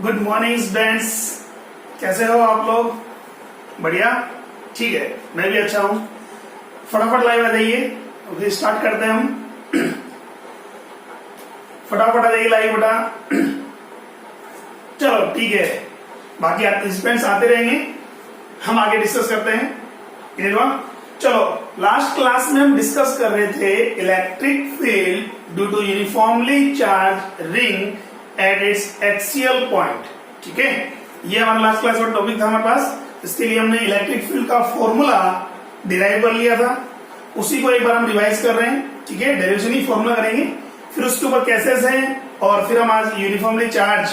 Good morning students, कैसे हो आप लोग? बढ़िया, ठीक है, मैं भी अच्छा हूं। फटाफट लाइव आ जाइए, अभी स्टार्ट करते हैं हम। फटाफट आ जाइए लाइव बेटा। चलो ठीक है, बाकी पार्टिसिपेंट्स आते रहेंगे, हम आगे डिस्कस करते हैं। क्लियर हुआ? चलो, लास्ट क्लास में हम डिस्कस कर रहे थे electric field due to uniformly charge ring at its axial point. ठीक है, ये हमारा लास्ट क्लास का टॉपिक था हमारे पास। इसके लिए हमने इलेक्ट्रिक फील्ड का फॉर्मूला डिराइव कर लिया था, उसी को एक बार हम रिवाइज कर रहे हैं। ठीक है, डेरिवेशन ही फॉर्मूला करेंगे, फिर उसके ऊपर कैसेस हैं, और फिर हम आज uniformly charge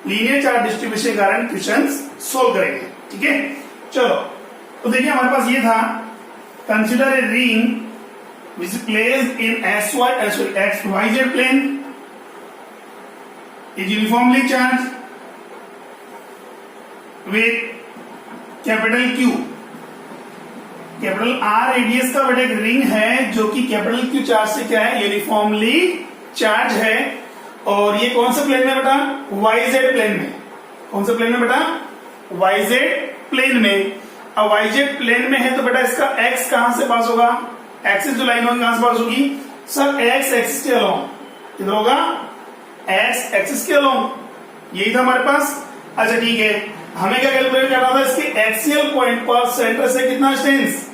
linear charge distribution के कारण क्वेश्चन सोल्व करेंगे। ठीक है, चलो तो देखिए हमारे पास ये था, consider a ring which is placed in XYZ plane is uniformly charged with capital Q, capital R radius का बेटा एक रिंग है जो कि कैपिटल Q चार्ज से क्या है, यूनिफॉर्मली चार्ज है। और ये कौन से प्लेन में बेटा? YZ प्लेन में। कौन से प्लेन में बेटा? YZ प्लेन में। अब YZ प्लेन में है तो बेटा इसका X कहां से पास होगा? एक्सिस जो लाइन होगी कहां से पास होगी? सर X एक्सिस के अलोंग। किधर होगा? X एक्सिस के अलोंग। यही था हमारे पास। अच्छा ठीक है, हमें क्या कैलकुलेट करना था? इसके एक्सियल पॉइंट पर सेंटर से कितना डिस्टेंस?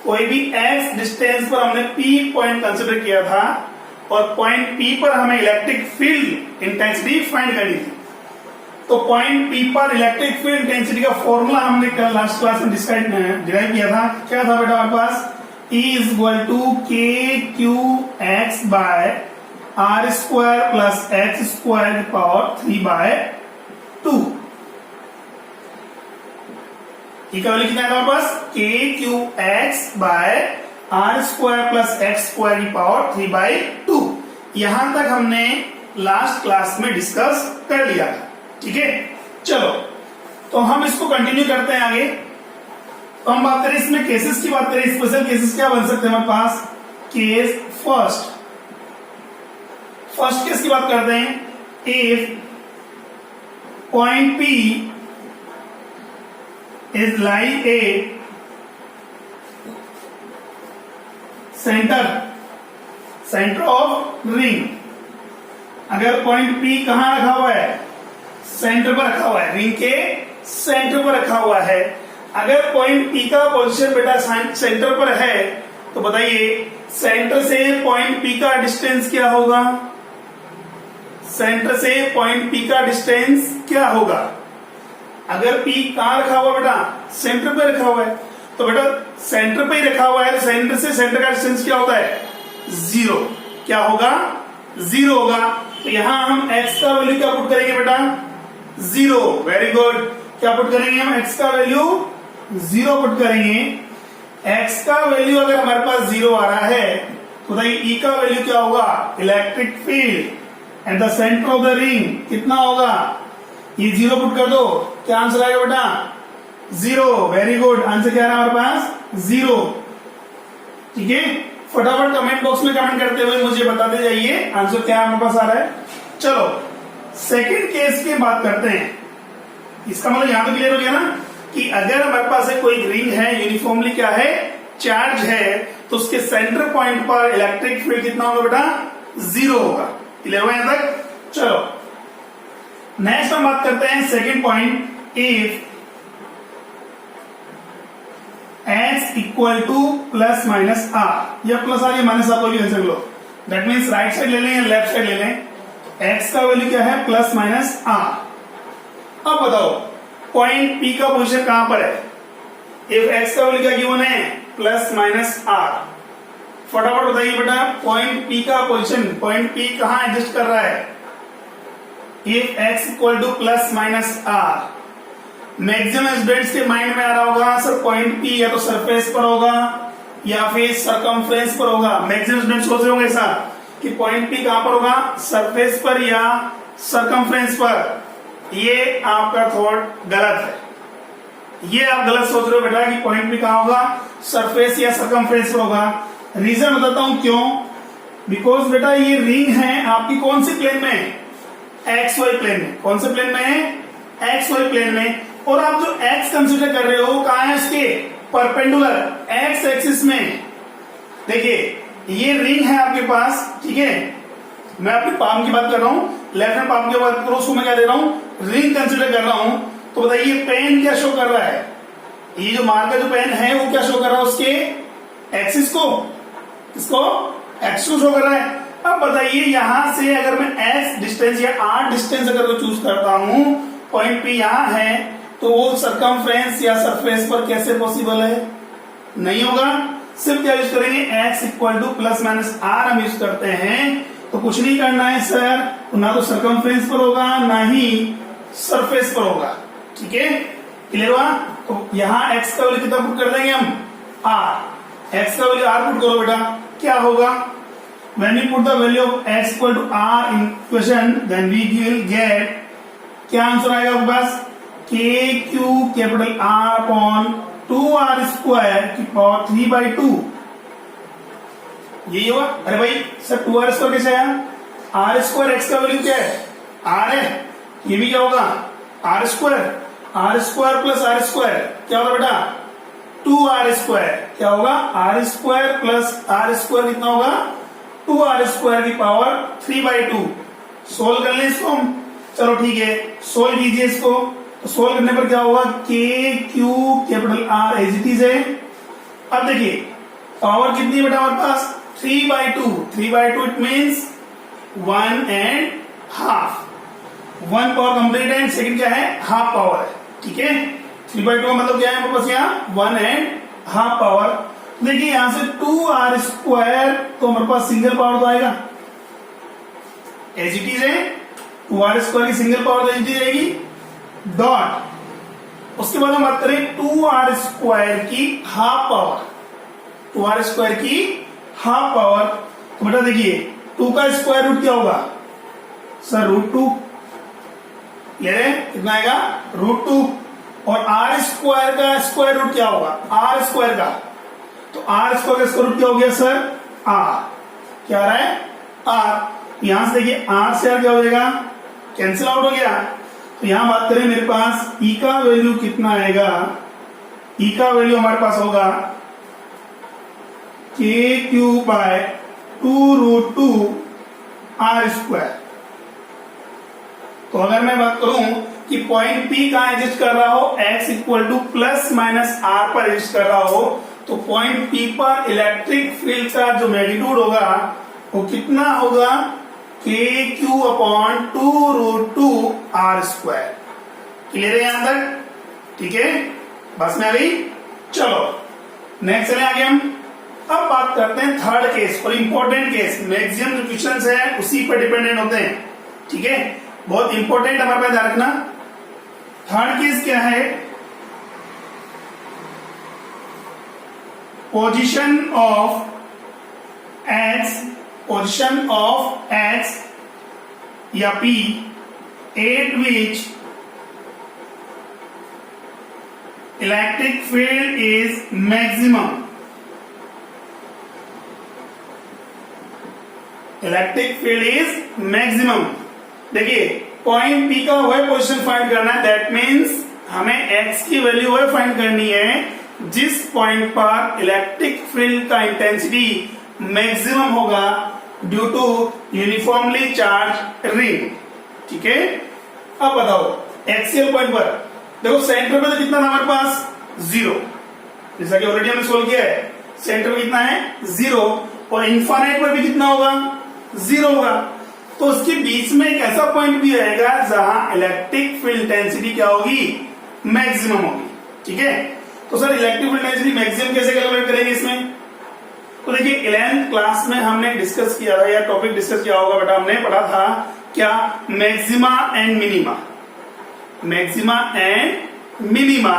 कोई भी X डिस्टेंस पर हमने P पॉइंट कंसिडर किया था, और पॉइंट P पर हमें इलेक्ट्रिक फील्ड इंटेंसिटी फाइंड करनी थी। तो पॉइंट P पर इलेक्ट्रिक फील्ड इंटेंसिटी का फॉर्मूला हमने कल लास्ट क्लास में डिराइव किया था। क्या था बेटा हमारे पास? E is equal to KQX by R square plus X square power 3/2। का वैल्यू कितना है हमारे पास? KQX by R square plus X square की पावर 3/2। यहां तक हमने लास्ट क्लास में डिस्कस कर लिया था। ठीक है, चलो तो हम इसको कंटिन्यू करते हैं आगे। तो हम बात करें इसमें केसेस की बात करें, स्पेशल केसेस क्या बन सकते हैं हमारे पास? केस फर्स्ट केस की बात करते हैं। If point P is lie a centre of ring. अगर पॉइंट P कहां रखा हुआ है? सेंटर पर रखा हुआ है, रिंग के सेंटर पर रखा हुआ है। अगर पॉइंट P का पोजीशन बेटा सेंटर पर है तो बताइए सेंटर से पॉइंट P का डिस्टेंस क्या होगा? सेंटर से पॉइंट P का डिस्टेंस क्या होगा? अगर P कहां रखा हुआ बेटा? सेंटर पे रखा हुआ है, तो बेटा सेंटर पे ही रखा हुआ है, सेंटर से सेंटर का डिस्टेंस क्या होता है? 0। क्या होगा? 0 होगा। तो यहां हम x का वैल्यू क्या पुट करेंगे बेटा? 0। Very good. क्या पुट करेंगे हम? x का वैल्यू 0 पुट करेंगे। x का वैल्यू अगर हमारे पास 0 आ रहा है तो बताइए E का वैल्यू क्या होगा? Electric field eight the centre of the ring कितना होगा? ये 0 पुट कर दो, क्या आंसर आएगा बेटा? 0। वेरी गुड, आंसर क्या है हमारे पास? 0। ठीक है, फटाफट कमेंट बॉक्स में कमेंट करते हुए मुझे बताते जाइए आंसर क्या हमारे पास आ रहा है। चलो सेकंड केस की बात करते हैं। इसका मतलब यहां तो क्लियर हो गया ना कि अगर हमारे पास कोई रिंग है, यूनिफॉर्मली क्या है, चार्ज है, तो उसके सेंटर पॉइंट पर इलेक्ट्रिक फील्ड कितना होगा बेटा? 0 होगा। क्लियर हुआ यहां तक? चलो नेक्स्ट हम बात करते हैं second point. If x equal to plus minus r, या प्लस आर या माइनस आर कोई भी आंसर लो, दैट मीन्स राइट साइड ले लें या लेफ्ट साइड ले लें। x का वैल्यू क्या है? Plus minus r. अब बताओ पॉइंट P का पोजीशन कहां पर है? इफ x का वैल्यू क्या गिवन है? Plus minus r. फटाफट बताइए बेटा पॉइंट P का पोजीशन, पॉइंट P कहां एडजस्ट कर रहा है? If x equal to plus minus r, maximum students के माइंड में आ रहा होगा सर पॉइंट P या तो सरफेस पर होगा या फिर सरकमफ्रेंस पर होगा। मैक्सिमम स्टूडेंट्स सोच रहे होंगे ऐसा कि पॉइंट P कहां पर होगा? सरफेस पर या सरकमफ्रेंस पर। ये आपका थॉट गलत है, ये आप गलत सोच रहे हो बेटा कि पॉइंट P कहां होगा? सरफेस या सरकमफ्रेंस पर होगा। रीजन बताता हूं क्यों। बिकॉज बेटा ये रिंग है आपकी कौन सी प्लेन में? XY प्लेन में। कौन से प्लेन में है? एक्स वाई प्लेन में, और आप जो एक्स कंसिडर कर रहे हो वो कहां है, उसके परपेंडिकुलर एक्स एक्सिस में। देखिए ये रिंग है आपके पास, ठीक है, मैं अपनी पाम की बात कर रहा हूं, लेफ्ट हैंड पाम की बात करो, उसको मैं क्या दे रहा हूं, रिंग कंसिडर कर रहा हूं। तो बताइए पेन क्या शो कर रहा है, ये जो मार्कर जो पेन है वो क्या शो कर रहा है, उसके एक्सिस को, इसको एक्स को शो कर रहा है। अब बताइए यहां से अगर मैं एस डिस्टेंस या आर डिस्टेंस अगर मैं चूज करता हूं, पॉइंट पी यहां है, तो वो सरकमफ्रेंस या सरफेस पर कैसे पॉसिबल है, नहीं होगा। सिर्फ क्या यूज करेंगे, x equal to plus minus r हम यूज करते हैं। तो कुछ नहीं करना है सर, तो ना तो सरकमफ्रेंस पर होगा ना ही सरफेस पर होगा, ठीक है, क्लियर हुआ। तो यहाँ एक्स का वैल्यू कितना पुट कर देंगे हम, आर, एक्स का वैल्यू आर पुट करो बेटा, क्या होगा, when we put the value of x equal to r in equation then we will get, क्या आंसर आएगा आपके पास, k q capital R upon 2r square की पावर 3/2, यही होगा। अरे भाई सर 2r स्क्वायर कैसे आया, r स्क्वायर x का वैल्यू क्या है, r है, ये भी क्या होगा r square plus r square क्या होगा बेटा 2r स्क्वायर, क्या होगा r square plus r square कितना होगा 2r स्क्वायर की पावर 3/2। सोल्व कर ले इसको हम, चलो ठीक है सोल्व कीजिए इसको। तो सोल्व करने पर क्या होगा, K Q capital r as it is है। अब देखिए पावर कितनी है बेटा हमारे पास 3/2, 3/2 इट मीन्स 1.5, 1 पावर कंप्लीट है, सेकंड क्या है हाफ पावर है, ठीक है। 3/2 का मतलब क्या है हमारे पास यहाँ 1.5 पावर। देखिए यहां से 2r स्क्वायर, तो हमारे पास सिंगल पावर तो आएगा एज इट इज है, 2r स्क्वायर की सिंगल पावर तो एज इट इज रहेगी, डॉट उसके बाद हम बात करें 2r स्क्वायर की हाफ पावर, 2r स्क्वायर की हाफ पावर। तो बेटा देखिए 2 का स्क्वायर रूट क्या होगा सर √2, ले रहे कितना आएगा √2, और r स्क्वायर का स्क्वायर रूट क्या होगा r स्क्वायर का, तो r स्क्वायर का स्क्वायर रूट क्या हो गया सर r, क्या आ रहा है r। यहां से देखिए r से r क्या हो जाएगा, कैंसिल आउट हो गया। तो यहां बात करें मेरे पास e का वैल्यू कितना आएगा, e का वैल्यू हमारे पास होगा k⁴/2√2 r स्क्वायर। तो अगर मैं बात करूं कि पॉइंट P कहां एग्जिस्ट कर रहा हो, x equal to plus minus r पर एग्जिस्ट कर रहा हो, तो पॉइंट P पर इलेक्ट्रिक फील्ड का जो मैग्नीट्यूड होगा वो कितना होगा, kq/2√2 r स्क्वायर। क्लियर है यहां तक, ठीक है, बस में आ गई। चलो नेक्स्ट चले आगे हम, अब बात करते हैं थर्ड केस और इंपॉर्टेंट केस, मैक्सिमम जो क्वेश्चंस है उसी पर डिपेंडेंट होते हैं, ठीक है, बहुत इंपॉर्टेंट हमारे पास ध्यान रखना। थर्ड केस क्या है, पोजीशन ऑफ x या P at which electric field is maximum, electric field is maximum. देखिए पॉइंट P का वह पोजीशन फाइंड करना है, दैट मीन्स हमें x की वैल्यू वह फाइंड करनी है जिस पॉइंट पर इलेक्ट्रिक फील्ड का इंटेंसिटी मैक्सिमम होगा due to uniformly charge ring, ठीक है। अब बताओ एक्सियल पॉइंट पर देखो सेंटर पे तो कितना था हमारे पास 0, जैसा कि ऑलरेडी हमने सोल्व किया है, सेंटर में कितना है 0, और इनफाइनाइट पर भी कितना होगा 0 होगा। तो उसके बीच में एक ऐसा पॉइंट भी आएगा जहां इलेक्ट्रिक फील्ड इंटेंसिटी क्या होगी, मैक्सिमम होगी, ठीक है। तो sir electric field intensity maximum कैसे कैलकुलेट करेंगे इसमें, तो देखिए 11th क्लास में हमने डिस्कस किया था, या टॉपिक डिस्कस किया होगा बेटा, हमने पढ़ा था क्या, maxima and minima, maxima and minima.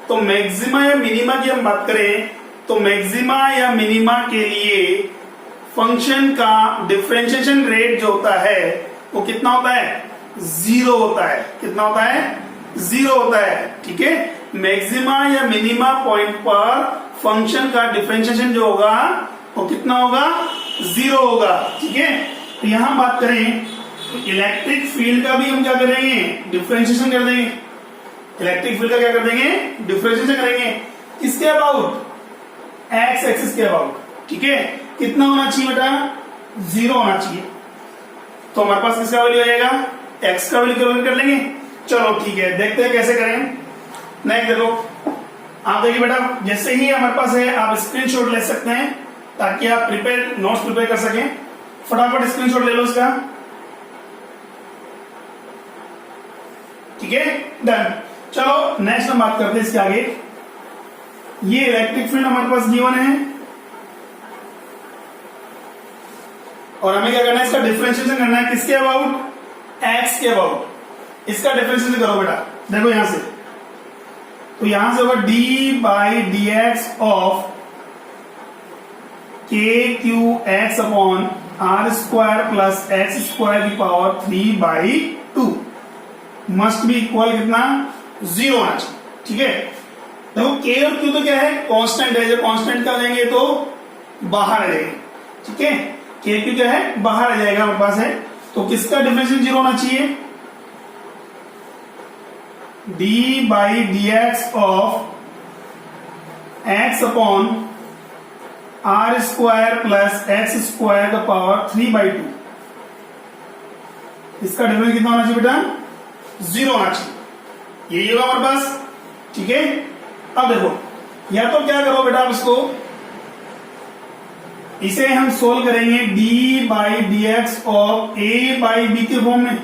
तो मैक्सिमा या मिनिमा की हम बात करें तो मैक्सिमा या मिनिमा के लिए फंक्शन का डिफरेंशिएशन रेट जो होता है वो कितना होता है 0 होता है, कितना होता है 0 होता है, ठीक है। मैक्सिमा या मिनिमा पॉइंट पर फंक्शन का डिफरेंशिएशन जो होगा वो कितना होगा 0 होगा, ठीक है। तो यहां बात करें तो इलेक्ट्रिक फील्ड का भी हम क्या करेंगे, डिफरेंशिएशन कर देंगे। इलेक्ट्रिक फील्ड का क्या कर देंगे, डिफरेंशिएशन करेंगे। किसके अबाउट, एक्स एक्सिस के अबाउट। ठीक है, कितना होना चाहिए बेटा, 0 होना चाहिए। तो हमारे पास किसका वैल्यू आ जाएगा, एक्स का वैल्यू कैलकुलेट कर लेंगे। चलो ठीक है, देखते हैं कैसे करें। नेक्स्ट देखो, आप देखिए बेटा, जैसे ही हमारे पास है आप स्क्रीनशॉट ले सकते हैं ताकि आप प्रिपेयर नोट्स प्रिपेयर कर सकें। फटाफट स्क्रीनशॉट ले लो इसका। ठीक है, डन। चलो नेक्स्ट हम बात करते हैं इसके आगे। ये इलेक्ट्रिक फील्ड हमारे पास गिवन है और हमें क्या करना है, इसका डिफरेंशिएशन करना है। किसके अबाउट, एक्स के अबाउट। इसका डिफरेंशिएशन करो बेटा, देखो यहां से, तो यहां से होगा d by d x of k q x upon are square plus x square की पावर 3/2 मस्ट बी इक्वल कितना, 0 होना चाहिए। ठीक है, देखो के और क्यू तो क्या है, कांस्टेंट है। जब कांस्टेंट का लेंगे तो बाहर आ जाएंगे। ठीक है, के क्यू क्या है, बाहर आ जाएगा हमारे पास है। तो किसका डिफरेंशिएशन 0 होना चाहिए, d by d x of x upon are square plus x square का पावर 3/2। इसका डिफरेंस कितना होना चाहिए बेटा, 0 होना चाहिए। यही होगा हमारे पास। ठीक है, अब देखो, या तो क्या करो बेटा, आप इसको, इसे हम सोल्व करेंगे d by d x of a by b के फॉर्म में।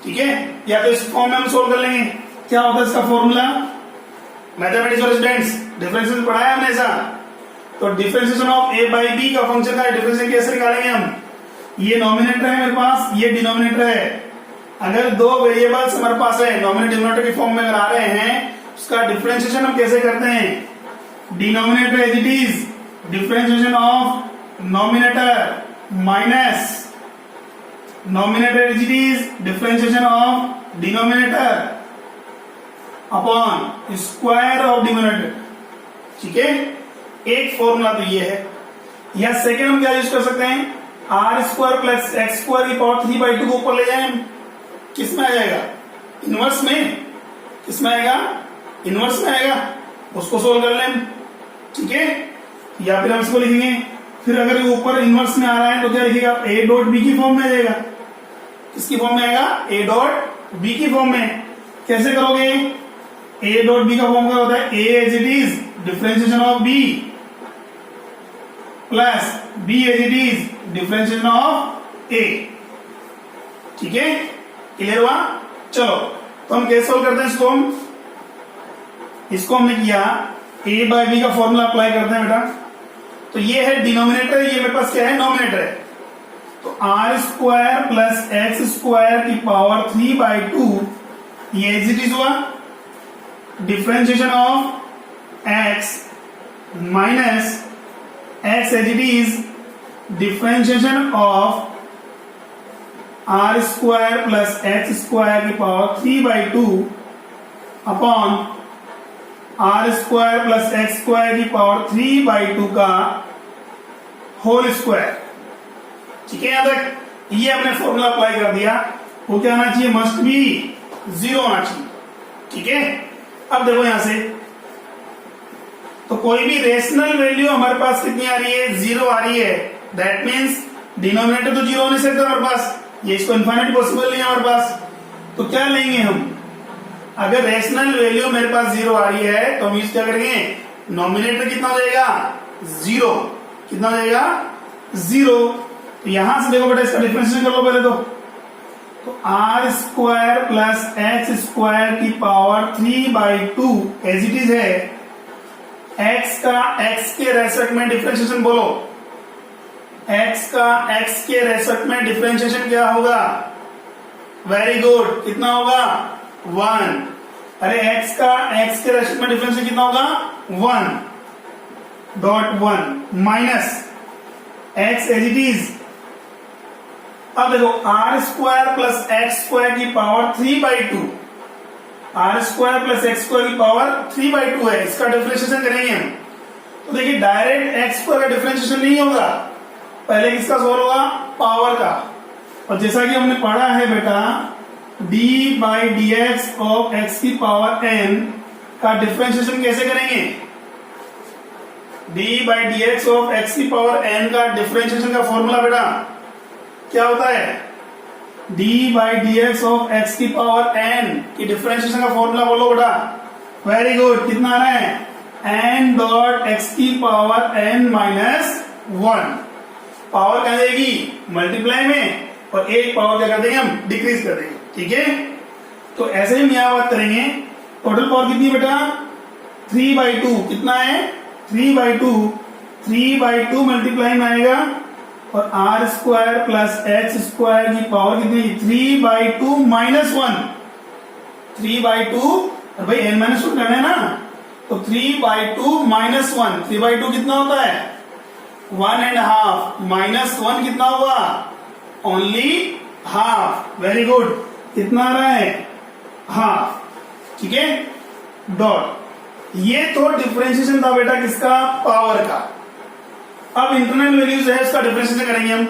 ठीक है, या तो इस फॉर्म में हम सोल्व कर लेंगे। क्या होता है इसका फॉर्मूला, मैथमेटिक्स और स्टूडेंट्स डिफरेंशिएशन पढ़ाया हमने ऐसा। तो differentiation of a by b का फंक्शन का डिफरेंशिएशन कैसे निकालेंगे हम, ये नॉमिनेटर है मेरे पास, ये डिनोमिनेटर है। अगर दो वेरिएबल्स हमारे पास है, नॉमिनेटर डिनोमिनेटर की फॉर्म में अगर आ रहे हैं, उसका डिफरेंशिएशन हम कैसे करते हैं, denominator as it is, differentiation of numerator minus numerator as it is, differentiation of denominator upon square of denominator. ठीक है, एक फॉर्मूला तो ये है। या सेकेंड हम क्या यूज कर सकते हैं, are square plus x square की पावर 3/2 को ऊपर ले जाए, किस में आ जाएगा, इनवर्स में। किस में आएगा, इनवर्स में आएगा, उसको सोल्व कर लें। ठीक है, या फिर हम इसको लिखेंगे, फिर अगर ऊपर इनवर्स में आ रहा है तो क्या लिखेगा, ए डॉट बी की फॉर्म में आ जाएगा। किसकी फॉर्म में आएगा, ए डॉट बी की फॉर्म में। कैसे करोगे, ए डॉट बी का फॉर्म क्या होता है, a as it is, differentiation of b plus b as it is, differentiation of a. ठीक है, क्लियर हुआ। चलो तो हम कैसे सोल्व करते हैं इसको हमने किया, ए बाई बी का फॉर्मूला अप्लाई करते हैं बेटा। तो ये है डिनोमिनेटर, ये मेरे पास क्या है, नॉमिनेटर है। तो r square plus x square की पावर 3/2 ये एज इट इज हुआ, differentiation of x minus x as it is, differentiation of are square plus x square की power 3/2 upon are square plus x square की power 3/2 का whole square. ठीक है, यहां तक ये हमने फॉर्मूला अप्लाई कर दिया। वो क्या आना चाहिए, मस्ट बी 0 आना चाहिए। ठीक है, अब देखो यहां से, तो कोई भी रेशनल वैल्यू हमारे पास कितनी आ रही है, 0 आ रही है। दैट मीन्स डिनोमिनेटर तो 0 होने से हमारे पास, ये इसको इनफाइनाइट पॉसिबल नहीं है हमारे पास। तो क्या लेंगे हम, अगर रेशनल वैल्यू मेरे पास 0 आ रही है तो हम यूज क्या करेंगे, नॉमिनेटर कितना हो जाएगा, 0। कितना हो जाएगा, 0। तो यहां से देखो बेटा, इसका डिफरेंशिएशन कर लो पहले तो r square plus x square की पावर 3/2 एज इट इज है। एक्स का एक्स के रेस्पेक्ट में डिफरेंशिएशन बोलो, एक्स का एक्स के रेस्पेक्ट में डिफरेंशिएशन क्या होगा, वेरी गुड, कितना होगा, 1। अरे एक्स का एक्स के रेस्पेक्ट में डिफरेंशिएशन कितना होगा, 1.1 minus x as it is. अब देखो r square plus x square की power 3/2, r square plus x square की पावर 3/2 है, इसका डिफरेंशिएशन करेंगे हम। तो देखिए डायरेक्ट एक्स स्क्वायर का डिफरेंशिएशन नहीं होगा, पहले किसका सोल्व होगा, पावर का। और जैसा कि हमने पढ़ा है बेटा, d by d x of x की पावर एन का डिफरेंशिएशन कैसे करेंगे? D by d x of x की पावर एन का डिफरेंशिएशन का फॉर्मूला बेटा क्या होता है? D by d x of x की पावर एन की डिफरेंशिएशन का फॉर्मूला बोलो बेटा। Very good. कितना आ रहा है? एन डॉट एक्स की power n minus one. Power क्या देगी? मल्टीप्लाई में, और एक पावर क्या कर देंगे हम? डिक्रीज कर देंगे। ठीक है, तो ऐसे ही हम यहां बात करेंगे। टोटल पावर कितनी बेटा? 3/2। कितना है? 3/2। 3/2 मल्टीप्लाई में आएगा, और are square plus h square की पावर कितनी? 3/2 माइनस 1। 3/2, भाई एन माइनस 1 करना है ना, तो 3/2 माइनस 1। 3/2 कितना होता है? 1.5 माइनस 1 कितना हुआ? Only half. Very good. कितना आ रहा है? हाफ। ठीक है, डॉट। ये तो डिफरेंशिएशन था बेटा किसका? पावर का। अब इंटरनल वैल्यूज है, इसका डिफरेंशिएशन करेंगे हम।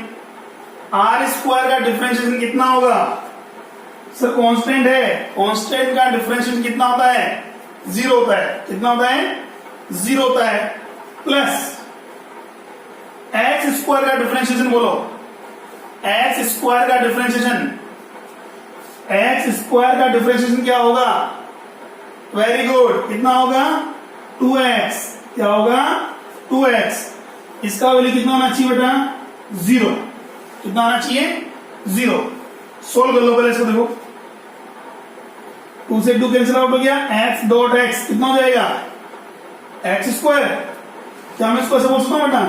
आर स्क्वायर का डिफरेंशिएशन कितना होगा? सर कांस्टेंट है, कांस्टेंट का डिफरेंशिएशन कितना होता है? 0 होता है। कितना होता है? 0 होता है। प्लस एक्स स्क्वायर का डिफरेंशिएशन बोलो। एक्स स्क्वायर का डिफरेंशिएशन, एक्स स्क्वायर का डिफरेंशिएशन क्या होगा? Very good. कितना होगा? 2x। क्या होगा? 2x। इसका वैल्यू कितना होना चाहिए बेटा? 0। कितना आना चाहिए? 0। सोल्व कर लो पहले इसको। देखो 2 से 2 कैंसिल आउट हो गया। x डॉट x कितना हो जाएगा? X square. क्या मैं इसको ऐसे बोल सकता हूं बेटा?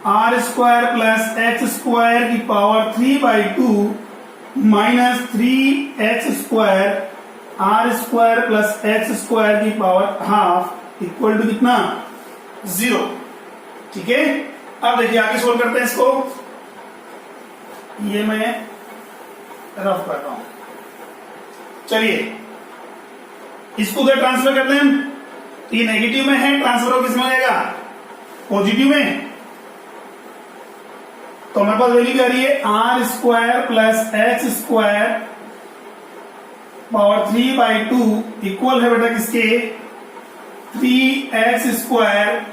R square plus x square की power 3/2 minus 3x square r square plus x square की पावर हाफ इक्वल टू कितना? 0। ठीक है, अब देखिए आगे सोल्व करते हैं इसको। ये मैं रफ करता हूं। चलिए इसको उधर ट्रांसफर करते हैं हम। ये नेगेटिव में है, ट्रांसफर हो किस में जाएगा? पॉजिटिव में। तो हमारे पास वैल्यू क्या आ रही है? Are square plus x square power 3/2 equal है बेटा किसके? 3x square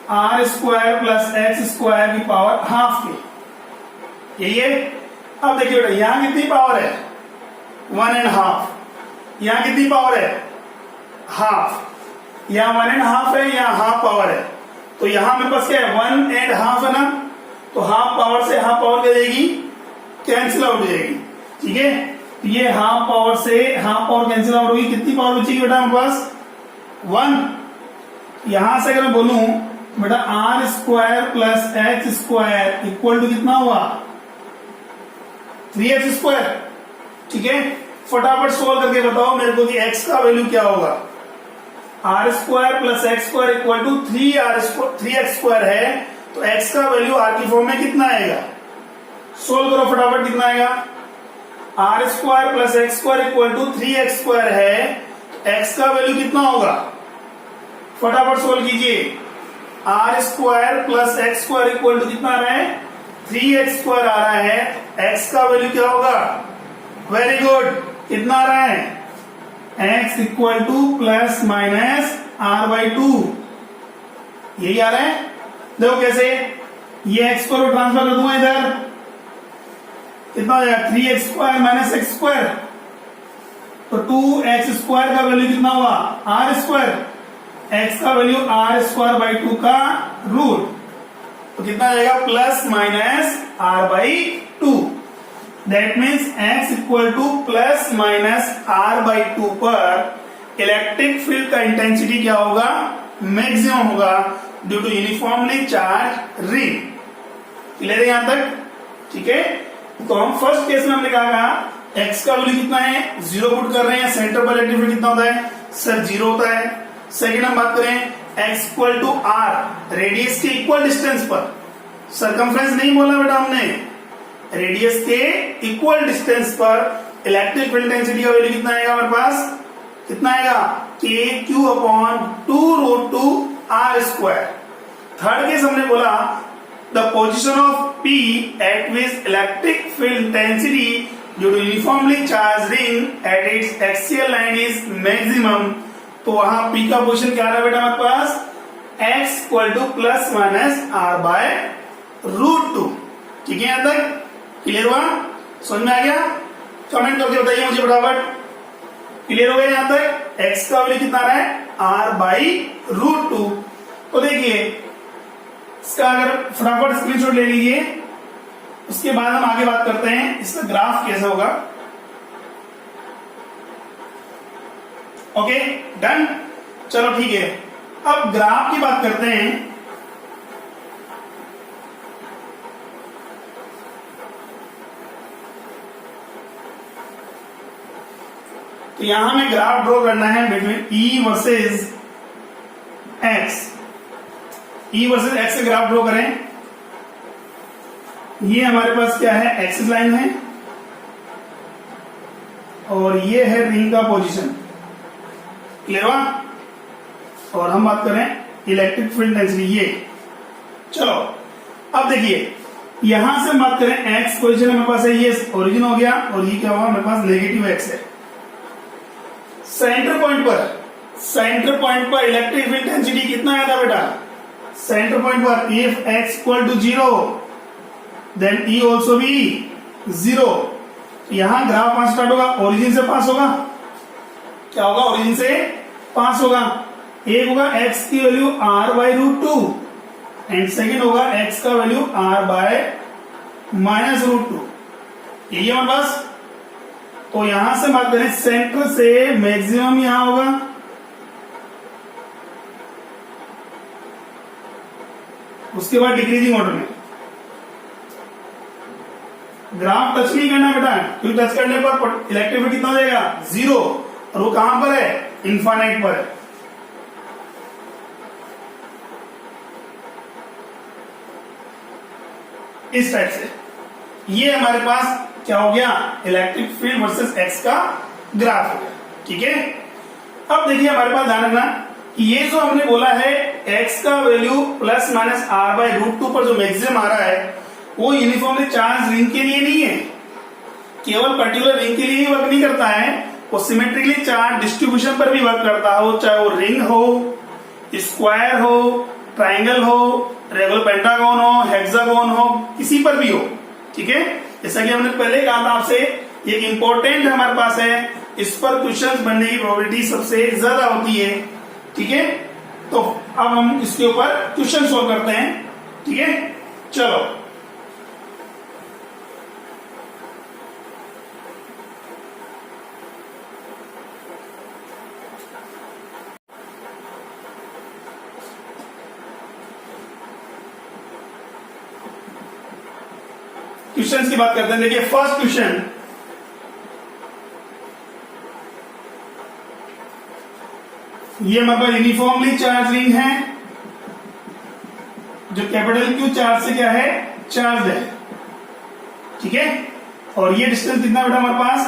r square plus x square की पावर हाफ की। यही है। अब देखिए बेटा यहां कितनी पावर है? 1.5। यहां कितनी पावर है? हाफ। यहां 1.5 है, यहां हाफ पावर है। तो यहां मेरे पास क्या है? 1.5 है ना, तो हाफ पावर से हाफ पावर क्या जाएगी? कैंसिल आउट हो जाएगी। ठीक है, ये हाफ पावर से हाफ पावर कैंसिल आउट होगी। कितनी पावर बचेगी बेटा हमारे पास? 1। यहां से अगर मैं बोलूं बेटा r square plus x square equal to कितना हुआ? 3x square. ठीक है, फटाफट सोल्व करके बताओ मेरे को कि x का वैल्यू क्या होगा? R square plus x square equal to 3x square है, तो x का वैल्यू r की फॉर्म में कितना आएगा? सोल्व करो फटाफट। कितना आएगा? R square plus x square equal to 3x square है, x का वैल्यू कितना होगा? फटाफट सोल्व कीजिए। R square plus x square equal to कितना आ रहा है? 3x स्क्वायर आ रहा है। x का वैल्यू क्या होगा? Very good. कितना आ रहा है? x equal to plus minus r/2। यही आ रहा है। देखो कैसे, ये x को ट्रांसफर कर दूंगा इधर, कितना हो जाएगा? 3x square minus x square, तो 2x स्क्वायर का वैल्यू कितना हुआ? r square. x का वैल्यू r²/2 का रूट, तो कितना आ जाएगा? Plus minus r/2। That means x equal to plus minus r/2 पर इलेक्ट्रिक फील्ड का इंटेंसिटी क्या होगा? मैक्सिमम होगा due to uniformly charge ring. Clear है यहां तक? ठीक है, तो हम फर्स्ट केस में हमने कहा x का वैल्यू कितना है? 0 पुट कर रहे हैं। सेंटर पर इलेक्ट्रिक फील्ड कितना होता है? सर 0 होता है। सेकेंड हम बात करें x equal to r, radius के इक्वल डिस्टेंस पर। सरकमफ्रेंस नहीं बोला बेटा हमने, रेडियस के इक्वल डिस्टेंस पर इलेक्ट्रिक फील्ड डेंसिटी का वैल्यू कितना आएगा हमारे पास? कितना आएगा? KQ/2√2r²। थर्ड केस हमने बोला the position of P at which electric field intensity due to uniformly charge ring at its axial line is maximum. तो वहां पी का पोजिशन क्या है बेटा हमारे पास, x equal to plus minus r by root two. ठीक है, यहां तक क्लियर हुआ, समझ में आ गया? कमेंट करके बताइए मुझे फटाफट, क्लियर हो गया यहां तक? x का वैल्यू कितना रहा है, r बाई रूट टू। तो देखिए इसका अगर फटाफट स्क्रीनशॉट ले लीजिए, उसके बाद हम आगे बात करते हैं इसका ग्राफ कैसे होगा। ओके डन, चलो ठीक है, अब ग्राफ की बात करते हैं। तो यहां हमें ग्राफ ड्रॉ करना है between E versus X। E versus X से ग्राफ ड्रॉ करें। ये हमारे पास क्या है, एक्सिस लाइन है और ये है रिंग का पोजीशन। क्लियर हुआ? और हम बात करें इलेक्ट्रिक फील्ड डेंसिटी, ये। चलो अब देखिए यहां से हम बात करें एक्स पोजीशन हमारे पास है, ये ओरिजिन हो गया और ये क्या हुआ हमारे पास नेगेटिव एक्स है। सेंटर पॉइंट पर इलेक्ट्रिक फील्ड डेंसिटी कितना आया था बेटा, सेंटर पॉइंट पर if x equal to 0 then E also be 0। यहां ग्राफ कहां स्टार्ट होगा, ओरिजिन से पास होगा। क्या होगा, ओरिजिन से पास होगा। एक होगा x की वैल्यू r by root two and second होगा x का वैल्यू r by minus root two. यही है हमारे पास। तो यहां से बात करें सेंटर से मैक्सिमम यहां होगा, उसके बाद डिक्रीजिंग ऑर्डर में। ग्राफ टच नहीं करना बेटा, क्योंकि टच करने पर इलेक्ट्रिक फील्ड कितना हो जाएगा, 0, और वो कहां पर है, इनफाइनाइट पर है। इस टाइप से ये हमारे पास क्या हो गया, इलेक्ट्रिक फील्ड वर्सेस एक्स का ग्राफ हो गया। ठीक है, अब देखिए हमारे पास ध्यान रखना कि ये जो हमने बोला है एक्स का value plus minus r by root two पर जो मैक्सिमम आ रहा है वो यूनिफॉर्मली चार्ज रिंग के लिए नहीं है, केवल पर्टिकुलर रिंग के लिए ही वर्क नहीं करता है, वो सिमेट्रिकली चार्ज डिस्ट्रीब्यूशन पर भी वर्क करता हो, चाहे वो रिंग हो, स्क्वायर हो, ट्राइंगल हो, रेगुलर पेंटागन हो, हेक्सागन हो, किसी पर भी हो। ठीक है, जैसा कि हमने पहले कहा था आपसे, ये इंपॉर्टेंट हमारे पास है, इस पर क्वेश्चंस बनने की प्रोबेबिलिटी सबसे ज्यादा होती है। ठीक है, तो अब हम इसके ऊपर क्वेश्चन सॉल्व करते हैं। ठीक है, चलो क्वेश्चंस की बात करते हैं। देखिए फर्स्ट क्वेश्चन, ये हमारे पास यूनिफॉर्मली चार्ज रिंग है जो कैपिटल क्यू चार्ज से क्या है, चार्ज है। ठीक है, और ये डिस्टेंस कितना बेटा हमारे पास,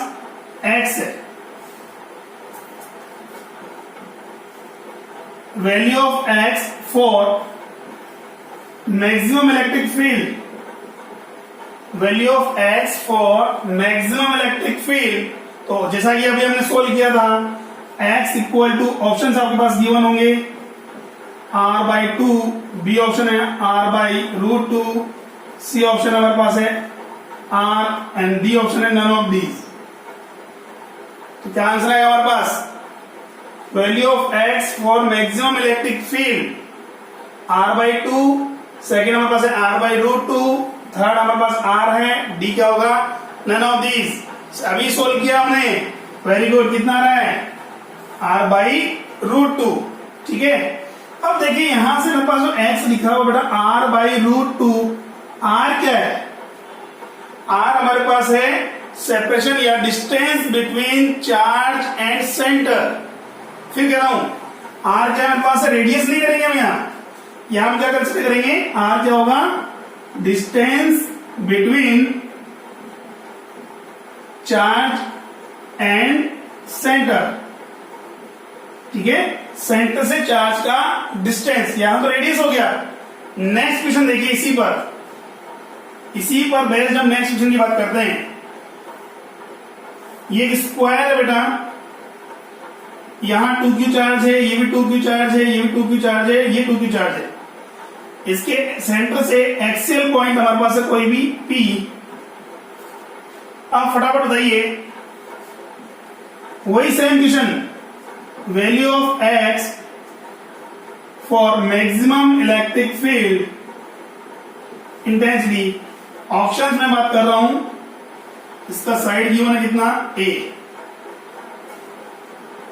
x है। Value of x for maximum electric field, value of x for maximum electric field. तो जैसा कि अभी हमने सोल्व किया था, x इक्वल टू ऑप्शन आपके पास गिवन होंगे, r by two, b option है r by root two, c option हमारे पास है r एंड डी ऑप्शन है नन ऑफ दीज। तो क्या आंसर है हमारे पास, value of x for maximum electric field r by two, second हमारे पास है r by root two, third हमारे पास r है, डी क्या होगा, नन ऑफ दीज। अभी सोल्व किया हमने, वेरी गुड, कितना आ रहा है, r बाई रूट टू। ठीक है, अब देखिए यहां से मेरे पास जो x लिखा हुआ बेटा r by root two, r क्या है, r हमारे पास है सेपरेशन या distance between charge and centre. फिर कह रहा हूं r क्या मेरे पास है, रेडियस नहीं करेंगे हम यहां हम क्या कंसीडर करेंगे, r क्या होगा, distance between charge and centre. ठीक है, सेंटर से चार्ज का डिस्टेंस, यहां तो रेडियस हो गया, नेक्स्ट क्वेश्चन देखिए, इसी पर बेस्ड हम नेक्स्ट क्वेश्चन की बात करते हैं। ये एक स्क्वायर है बेटा, यहां 2q चार्ज है, ये भी 2q चार्ज है, ये भी 2q चार्ज है, ये 2q चार्ज है। इसके सेंटर से एक्सियल पॉइंट हमारे पास है कोई भी P। आप फटाफट बताइए, वही same question, value of x for maximum electric field intensity. Option में बात कर रहा हूं, इसका साइड गिवन है कितना, a।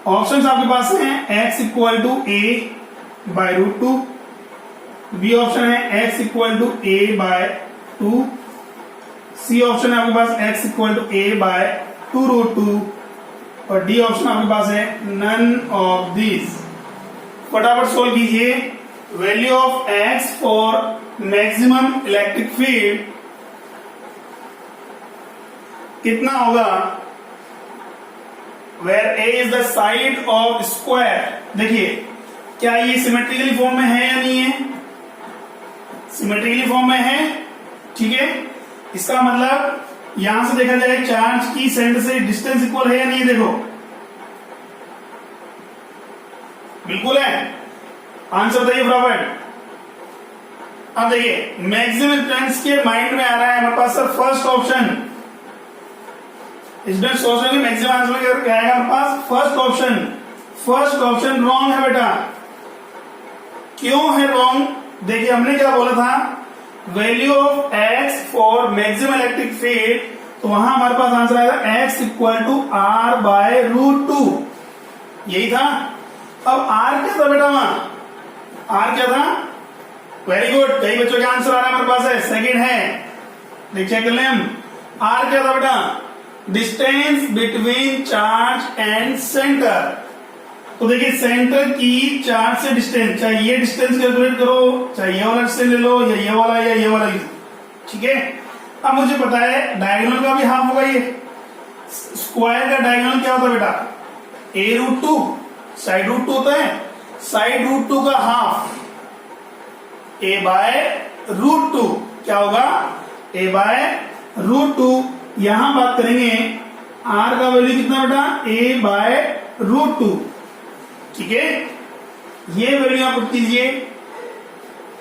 ऑप्शंस आपके पास हैं x equal to a by root 2, B option है x equal to a by 2, C option है आपके पास x equal to a by 2 root 2, और डी ऑप्शन आपके पास है नन ऑफ दिस। फटाफट सोल्व कीजिए। Value of x for maximum electric field कितना होगा, where a is the side of square. देखिए क्या ये सिमेट्रिकली फॉर्म में है या नहीं है, सिमेट्रिकली फॉर्म में है, ठीक है। इसका मतलब यहां से देखा जाए चार्ज की सेंटर से डिस्टेंस इक्वल है या नहीं, देखो बिल्कुल है। आंसर बताइए फटाफट। अब देखिए मैक्सिमम डिस्टेंस के माइंड में आ रहा है हमारे पास सर फर्स्ट ऑप्शन, इसमें सोच रहे मैक्सिमम आंसर क्या आएगा हमारे पास, first option. First option wrong है बेटा। क्यों है रॉन्ग, देखिए हमने क्या बोला था, value of x for maximum electric field, तो वहां हमारे पास आंसर आएगा x equal to r by root 2, यही था। अब r क्या था बेटा, वहां r क्या था, वेरी गुड, कई बच्चों के आंसर आ रहा है हमारे पास है, सेकंड है, देख चेक कर ले हम। r क्या था बेटा, distance between charge and centre. तो देखिए सेंटर की चार्ज से डिस्टेंस, चाहे ये डिस्टेंस कैलकुलेट करो, चाहे ये वाला डिस्टेंस ले लो, या ये वाला या ये वाला, ठीक है। अब मुझे पता है डायगोनल का भी हाफ होगा, ये स्क्वायर का डायगोनल क्या होता है बेटा, a रूट 2, साइड रूट 2 होता है, साइड रूट 2 का हाफ a बाय रूट 2 क्या होगा, a बाय रूट 2। यहां बात करेंगे r का वैल्यू कितना बेटा, a बाय रूट 2, ठीक है। ये वैल्यू आप पुट कीजिए,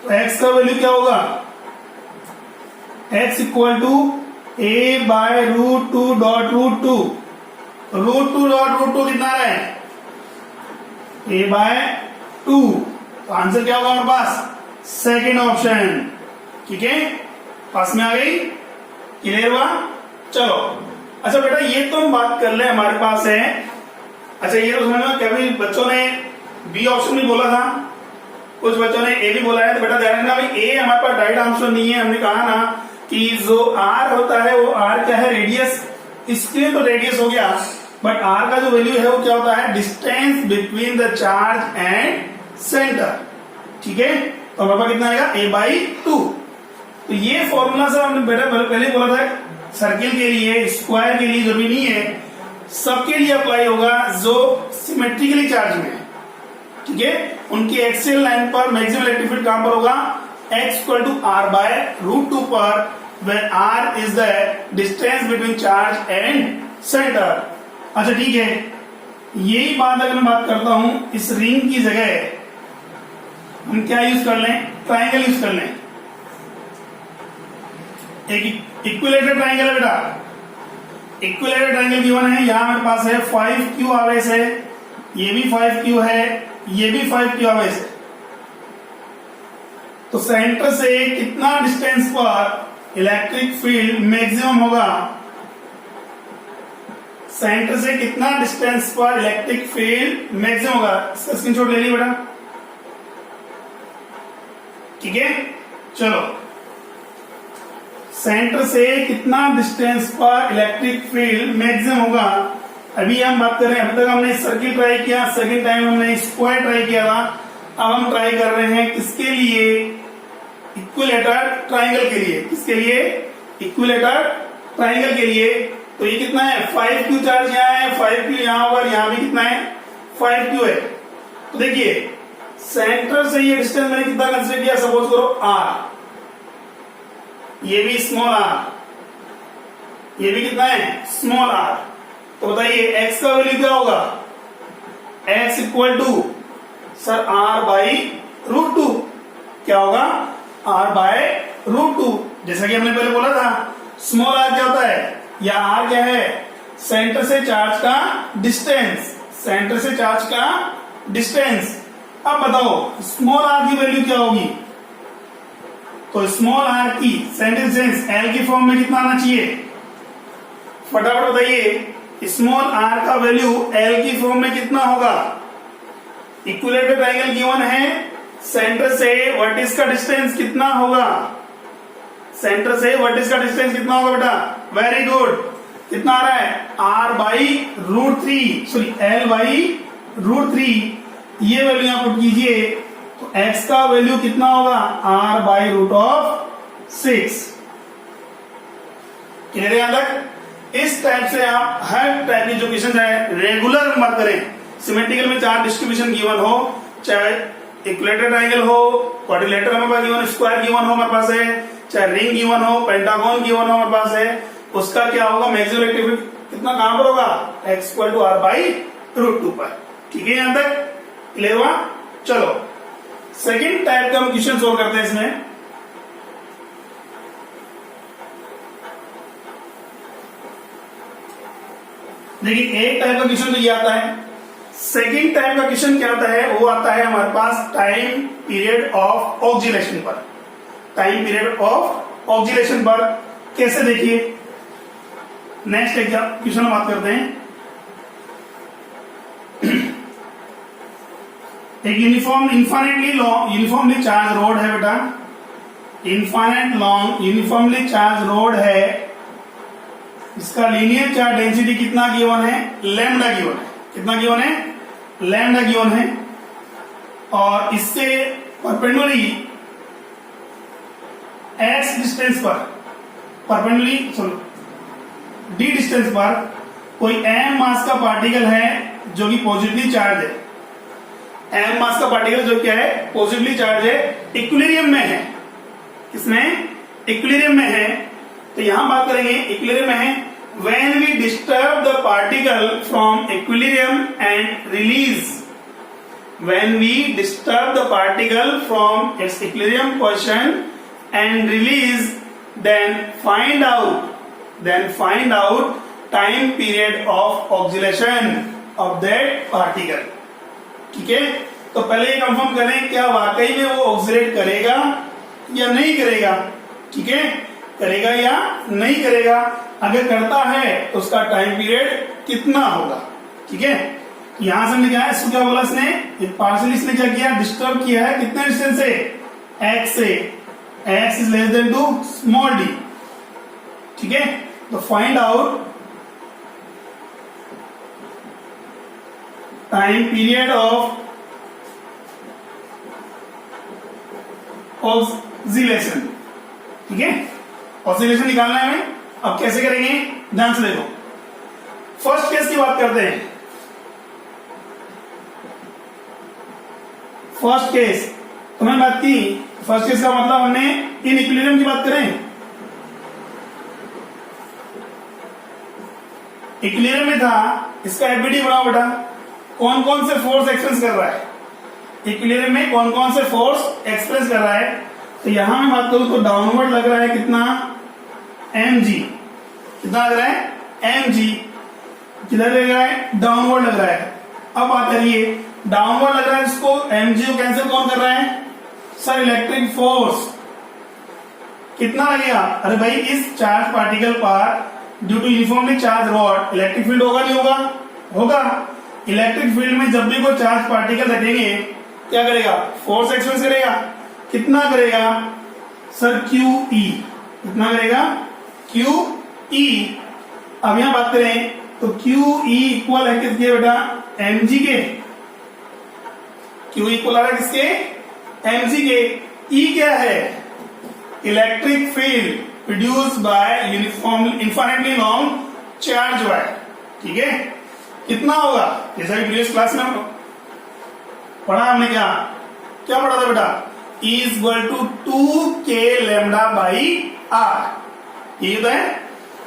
तो x का वैल्यू क्या होगा, x equal to a by root 2 dot root 2, root 2 dot root 2 कितना है, a बाय 2। तो आंसर क्या होगा हमारे पास, सेकेंड ऑप्शन, ठीक है। पास में आ गई, क्लियर हुआ, चलो। अच्छा बेटा ये तो हम बात कर ले हमारे पास है, अच्छा ये तो समझ लो कभी बच्चों ने बी ऑप्शन भी बोला था, कुछ बच्चों ने ए भी बोला है, तो बेटा ध्यान रखना भाई ए हमारे पास राइट आंसर नहीं है। हमने कहा ना कि जो आर होता है वो आर क्या है, रेडियस, इसके तो रेडियस हो गया, बट आर का जो वैल्यू है वो क्या होता है, distance between the charge and centre, ठीक है। तो हमारे पास कितना आएगा, a बाई 2। तो ये फॉर्मूला सर हमने बेटा पहले बोला था, सर्किल के लिए, स्क्वायर के लिए जरूरी नहीं है, सबके लिए अप्लाई होगा जो सिमेट्रिकली चार्ज में है, ठीक है। उनकी एक्सियल लाइन पर मैक्सिमम इलेक्ट्रिक फील्ड कहां पर होगा, x equal to r by root 2 पर, where r is the distance between charge and centre. अच्छा ठीक है, यही बात अगर मैं बात करता हूं, इस रिंग की जगह हम क्या यूज कर लें, ट्राइंगल यूज कर लें। एक इक्विलेटरल ट्राइंगल है बेटा, इक्विलेटरल ट्राइंगल गिवन है, यहां मेरे पास है 5q आवेश है, ये भी 5q है, ये भी 5q आवेश है। तो सेंटर से कितना डिस्टेंस पर इलेक्ट्रिक फील्ड मैक्सिमम होगा, सेंटर से कितना डिस्टेंस पर इलेक्ट्रिक फील्ड मैक्सिमम होगा, इसका स्क्रीनशॉट ले लीजिए बेटा, ठीक है। चलो सेंटर से कितना डिस्टेंस पर इलेक्ट्रिक फील्ड मैक्सिमम होगा, अभी हम बात कर रहे हैं, अभी तक हमने सर्किल ट्राई किया, सेकंड टाइम हमने स्क्वायर ट्राई किया था, अब हम ट्राई कर रहे हैं किसके लिए, इक्विलेटर ट्राइंगल के लिए। किसके लिए, इक्विलेटर ट्राइंगल के लिए। तो ये कितना है, 5q चार्ज यहाँ है, 5q यहाँ होगा, यहाँ भी कितना है, 5q है। तो देखिए सेंटर से ये डिस्टेंस मैंने कितना कंसीडर किया, सपोज करो r, ये भी स्मॉल r, ये भी कितना है स्मॉल r। तो बताइए x का वैल्यू क्या होगा, x equal to sir r by root two. क्या होगा, r बाय रूट टू। जैसा कि हमने पहले बोला था स्मॉल r क्या होता है, या r क्या है, सेंटर से चार्ज का डिस्टेंस, सेंटर से चार्ज का डिस्टेंस। अब बताओ स्मॉल r की वैल्यू क्या होगी, तो स्मॉल r की सेंटर डिस्टेंस l की फॉर्म में कितना आना चाहिए, फटाफट बताइए। स्मॉल r का वैल्यू l की फॉर्म में कितना होगा, इक्विलेटरल ट्रायंगल गिवन है, सेंटर से वर्टिस का डिस्टेंस कितना होगा, सेंटर से वर्टिस का डिस्टेंस कितना होगा बेटा, वेरी गुड। कितना आ रहा है, r by root three, sorry l by root three. ये वैल्यू यहां पुट कीजिए तो x का वैल्यू कितना होगा, r बाई रूट ऑफ 6। क्लियर है यहां तक। इस टाइप से आप हर टाइप की जो क्वेश्चन है रेगुलर मत करें। सिमेट्रिकल में चार डिस्ट्रीब्यूशन गिवन हो, चाहे इक्विलेटरल ट्रायंगल हो, क्वाड्रिलेटरल हमारे पास गिवन, स्क्वायर गिवन हो हमारे पास है, चाहे रिंग गिवन हो, पेंटागन गिवन हो हमारे पास है, उसका क्या होगा मैक्सिमम एक्टिविटी कितना कहां पर होगा, x equal to r by root two पर। ठीक है यहां तक क्लियर हुआ। चलो सेकेंड टाइप का हम क्वेश्चन सोल्व करते हैं इसमें। देखिए एक टाइप का क्वेश्चन तो ये आता है, सेकेंड टाइप का क्वेश्चन क्या आता है, वो आता है हमारे पास टाइम पीरियड ऑफ ऑक्सीलेशन पर। टाइम पीरियड ऑफ ऑक्सीलेशन पर कैसे, देखिए नेक्स्ट एग्जाम क्वेश्चन हम बात करते हैं। एक यूनिफॉर्मली चार्ज रोड है बेटा, infinite long uniformly charge road है, इसका लीनियर चार्ज डेंसिटी कितना गिवन है, लैम्डा गिवन है। कितना गिवन है, लैम्डा गिवन है। और इससे परपेंडिकुलरली x डिस्टेंस पर, परपेंडिकुलरली सॉरी d डिस्टेंस पर कोई m मास का पार्टिकल है जो कि पॉजिटिवली चार्ज है। m मास का पार्टिकल जो क्या है, पॉजिटिवली चार्ज है, इक्विलिब्रियम में है। किसमें, इक्विलिब्रियम में है। तो यहां बात करेंगे इक्विलिब्रियम में है, when we disturb the particle from equilibrium and release, when we disturb the particle from its equilibrium position and release, then find out time period of oscillation of that particle। ठीक है, तो पहले ये confirm करें क्या वाकई में वो ऑक्सीलेट करेगा या नहीं करेगा। ठीक है, करेगा या नहीं करेगा, अगर करता है तो उसका टाइम पीरियड कितना होगा। ठीक है, यहां से हमने क्या है, इसको क्या बोला इसने, पार्शियली इसने क्या किया, डिस्टर्ब किया है कितने डिस्टेंस से, x से, x is less than to small d। ठीक है, तो find out time period of oscillation. ठीक है, ऑक्सीलेशन निकालना है हमें। अब कैसे करेंगे, ध्यान से देखो। फर्स्ट केस की बात करते हैं। फर्स्ट केस तो मैंने बात की, फर्स्ट केस का मतलब हमने इन इक्विलिब्रियम की बात करें। इक्विलिब्रियम में था, इसका एफबीडी बनाओ बेटा, कौन कौन से फोर्स एक्सप्रेस कर रहा है, इक्विलिब्रियम में कौन कौन से फोर्स एक्सप्रेस कर रहा है। तो यहां मैं बात करूं तो डाउनवर्ड लग रहा है कितना, mg। कितना लग रहा है, mg। किधर लग रहा है, डाउनवर्ड लग रहा है। अब बात करिए, डाउनवर्ड लग रहा है, इसको mg को कैंसिल कौन कर रहा है, सर इलेक्ट्रिक फोर्स। कितना लगेगा, अरे भाई इस चार्ज पार्टिकल पर due to uniformly charge rod electric field होगा नहीं होगा, होगा। इलेक्ट्रिक फील्ड में जब भी कोई चार्ज पार्टिकल रखेंगे क्या करेगा, फोर्स एक्सप्रेस करेगा। कितना करेगा, सर QE। कितना करेगा, QE। अब यहां बात करें तो QE इक्वल है किसके बेटा, mg के। QE इक्वल आ रहा है किसके, mg के। E क्या है, electric field produce by uniform infinitely long charge wire. ठीक है, कितना होगा, जैसा कि प्रीवियस क्लास में पढ़ा हमने क्या, क्या पढ़ा था बेटा, E is equal to 2k lambda by r, ये होता है।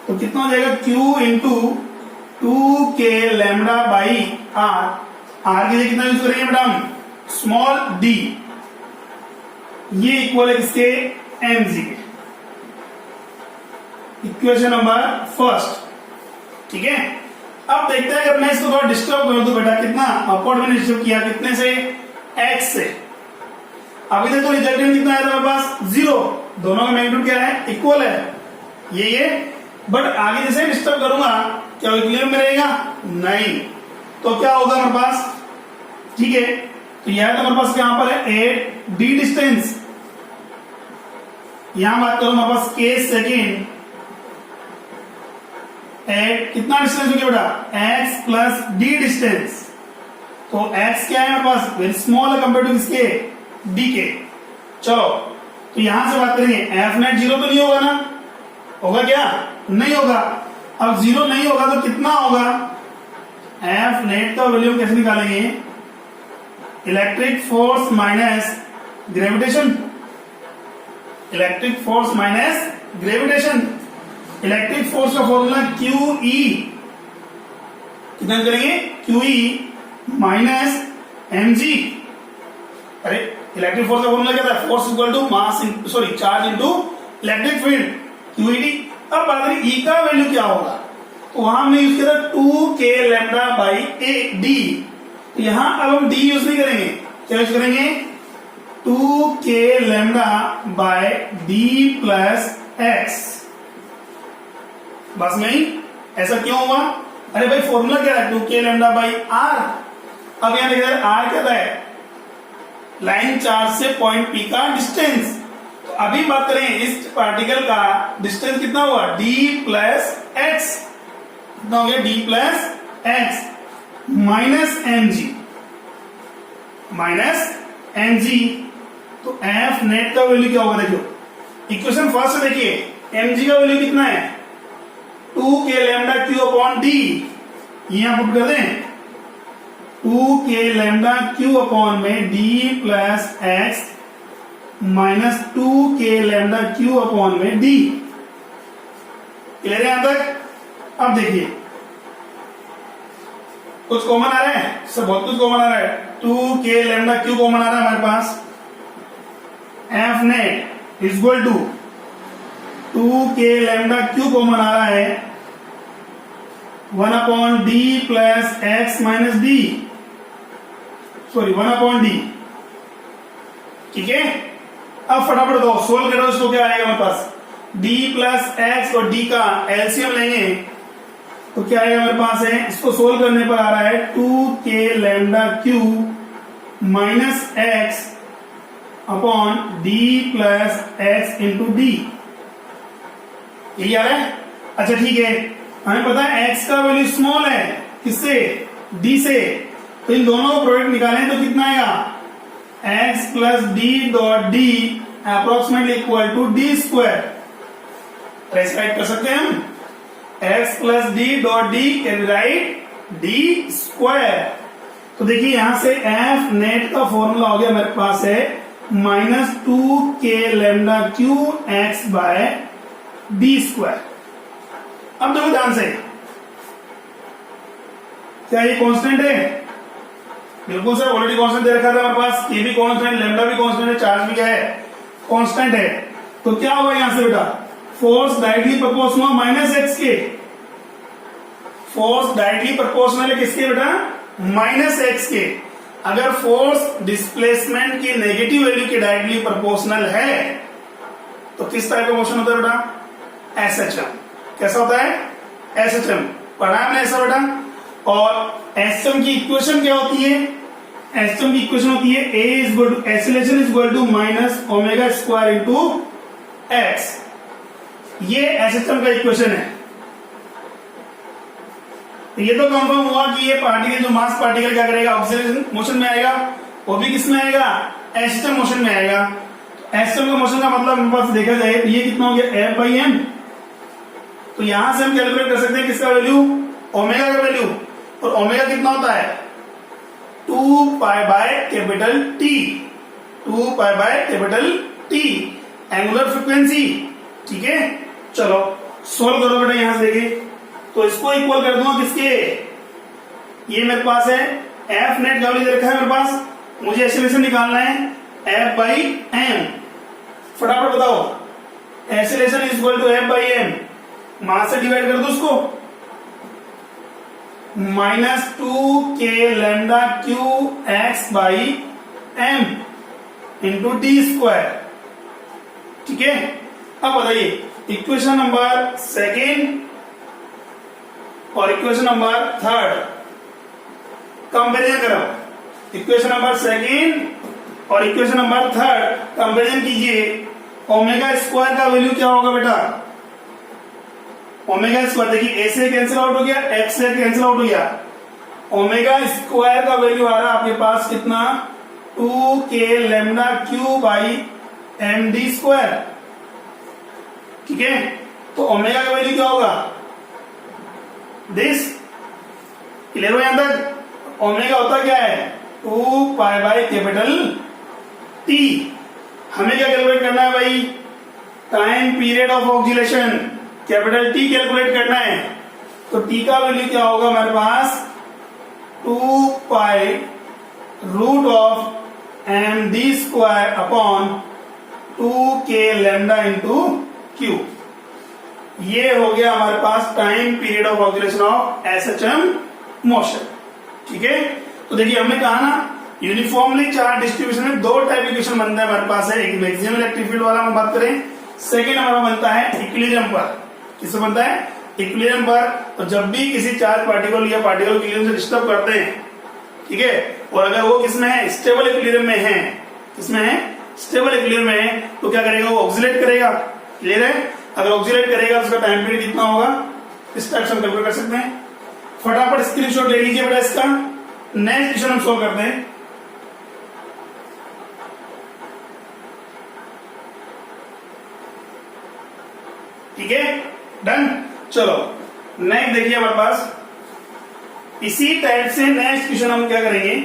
तो कितना हो जाएगा, Q into 2k lambda by r. R के लिए कितना यूज करेंगे बेटा हम, स्मॉल d, ये इक्वल है किसके, mg के। इक्वेशन नंबर फर्स्ट, ठीक है। अब देखते हैं, अगर मैं इसको थोड़ा डिस्टर्ब कर दूं बेटा, कितना अपवर्ड मैंने डिस्टर्ब किया, कितने से, x से। अभी तक तो रिजल्टेंट कितना आया था मेरे पास, 0, दोनों का मैग्नीट्यूड क्या है, इक्वल है, ये। बट आगे जैसे डिस्टर्ब करूंगा, क्या इक्विलिब्रियम में रहेगा, नहीं। तो क्या होगा मेरे पास, ठीक है। तो यह तो मेरे पास यहां पर है 8d डिस्टेंस, यहां बात करूं मेरे पास k सेकेंड, कितना डिस्टेंस हो गया बेटा, x प्लस d डिस्टेंस। तो x क्या है मेरे पास, वेरी स्मॉल है कंपेयर टू किसके, d के। चलो, तो यहां से बात करेंगे, f नेट 0 तो नहीं होगा ना, होगा क्या, नहीं होगा। अब 0 नहीं होगा तो कितना होगा, f नेट का वैल्यू कैसे निकालेंगे, electric force minus gravitation, electric force minus gravitation. Electric force का फॉर्मूला QE, कितना करेंगे, QE माइनस mg। अरे इलेक्ट्रिक फोर्स का फॉर्मूला क्या था, force equal to mass, sorry charge into electric field, QED। अब बात करें E का वैल्यू क्या होगा, तो वहां हमने यूज किया था 2k लैम्डा बाई d। तो यहां अब हम d यूज नहीं करेंगे, क्या यूज करेंगे, 2k lambda by d plus x। बस नहीं, ऐसा क्यों हुआ, अरे भाई फॉर्मूला क्या है, 2k लैम्डा बाई आर। अब यहां देखिए आर क्या है, लाइन चार्ज से पॉइंट P का डिस्टेंस। तो अभी बात करें इस पार्टिकल का डिस्टेंस कितना हुआ, d प्लस एक्स, कितना हो गया, d plus x minus mg, minus mg। तो f नेट का वैल्यू क्या होगा, देखो इक्वेशन फर्स्ट से देखिए, mg का वैल्यू कितना है, 2k lambda q upon d, यहां पुट कर दें, 2k लैम्डा q अपॉन में d plus x minus 2k lambda q upon में d। क्लियर है यहां तक। अब देखिए कुछ कॉमन आ रहा है, सब बहुत कुछ कॉमन आ रहा है, 2k लैम्डा q कॉमन आ रहा है हमारे पास, f net is equal to 2k lambda q common आ रहा है 1 upon d plus x minus d, sorry 1 upon d, ठीक है। अब फटाफट दो सोल्व करो, इसको क्या आएगा हमारे पास, d प्लस एक्स और d का एलसीएम लेंगे तो क्या आएगा हमारे पास है, इसको सोल्व करने पर आ रहा है 2k lambda q minus x upon d plus x into D. Clear है, अच्छा ठीक है। हमें पता है x का वैल्यू स्मॉल है, किससे, d से। तो इन दोनों को प्रोडक्ट निकालें तो कितना आएगा, x plus d dot d approximately equal to d square. Write कर सकते हैं हम, x plus d dot d can write d square. तो देखिए यहां से f नेट का फॉर्मूला हो गया मेरे पास है minus 2k lambda Q X by D square. अब देखो ध्यान से, क्या ये कांस्टेंट है, बिल्कुल सर, ऑलरेडी कांस्टेंट दे रखा था हमारे पास, ये भी कांस्टेंट, लैम्डा भी कांस्टेंट है, चार्ज भी क्या है, कांस्टेंट है। तो क्या होगा यहां से बेटा, force directly proportional minus x के, फोर्स डायरेक्टली प्रोपोर्शनल है किसके बेटा, माइनस एक्स के। अगर फोर्स डिस्प्लेसमेंट की नेगेटिव वैल्यू के डायरेक्टली प्रोपोर्शनल है तो किस टाइप का मोशन होता है बेटा, एसएचएम। कैसा होता है, एसएचएम, पढ़ा हमने ऐसा बेटा। और एसएचएम की इक्वेशन क्या होती है, एसएचएम की इक्वेशन होती है a is equal to acceleration is equal to minus omega square into x. ये एसएचएम का इक्वेशन है। ये तो कंफर्म हुआ कि ये पार्टिकल, जो मास पार्टिकल क्या करेगा, ऑक्सीलेशन मोशन में आएगा, वो भी किस में आएगा, एसएचएम मोशन में आएगा। एसएचएम का मोशन का मतलब मेरे पास देखा जाए ये कितना हो गया, एफ बाई एम। तो यहां से हम कैलकुलेट कर सकते हैं किसका वैल्यू, ओमेगा का वैल्यू। और ओमेगा कितना होता है, 2 pi by capital T. 2 pi by capital T, angular frequency. ठीक है, चलो सोल्व करो बेटा। यहां से देखिए तो इसको इक्वल कर दूंगा किसके, ये मेरे पास है एफ नेट का वैल्यू दे रखा है मेरे पास, मुझे एक्सेलरेशन निकालना है एफ बाई एम। फटाफट बताओ, acceleration is equal to f by m, mass से डिवाइड कर दो उसको, -2k lambda Q x by m into d square. ठीक है, अब बताइए इक्वेशन नंबर सेकेंड और इक्वेशन नंबर थर्ड कंपेरिजन करो। इक्वेशन नंबर सेकेंड और इक्वेशन नंबर थर्ड कंपेरिजन कीजिए। ओमेगा स्क्वायर का वैल्यू क्या होगा बेटा, ओमेगा स्क्वायर देखिए ए से कैंसिल आउट हो गया, एक्स से कैंसिल आउट हो गया, ओमेगा स्क्वायर का वैल्यू आ रहा है आपके पास कितना, 2k lambda Q by M D square. ठीक है, तो ओमेगा का वैल्यू क्या होगा, दिस क्लियर हो यहां तक। ओमेगा होता क्या है 2 पाई बाई कैपिटल टी। हमें क्या कैलकुलेट करना है भाई, time period of oscillation, capital T calculate करना है। तो टी का वैल्यू क्या होगा हमारे पास, 2 pi root of m D square upon 2k lambda into q. ये हो गया हमारे पास time period of oscillation of SHM motion. ठीक है, तो देखिए हमने कहा ना यूनिफॉर्मली चार्ज डिस्ट्रीब्यूशन में दो टाइप इक्वेशन बनता है हमारे पास है, एक मैक्सिमम इलेक्ट्रिक फील्ड वाला हम बात करें, सेकेंड हमारा बनता है इक्विलिब्रियम पर। किससे बनता है, इक्विलिब्रियम पर। तो जब भी किसी चार्ज पार्टिकल या पार्टिकल इक्विलिब्रियम से डिस्टर्ब करते हैं, ठीक है, और अगर वो किसमें है, स्टेबल इक्विलिब्रियम में है, किसमें है, स्टेबल इक्विलिब्रियम में है, तो क्या करेगा, वो ऑक्सीलेट करेगा। क्लियर है, अगर ऑक्सीलेट करेगा तो उसका टाइम पीरियड कितना होगा, इस टाइप से हम कैलकुलेट कर सकते हैं। फटाफट स्क्रीनशॉट ले लीजिए बेटा इसका। नेक्स्ट क्वेश्चन हम सॉल्व करते हैं। ठीक है, डन। चलो नेक्स्ट देखिए हमारे पास इसी टाइप से नेक्स्ट क्वेश्चन हम क्या करेंगे,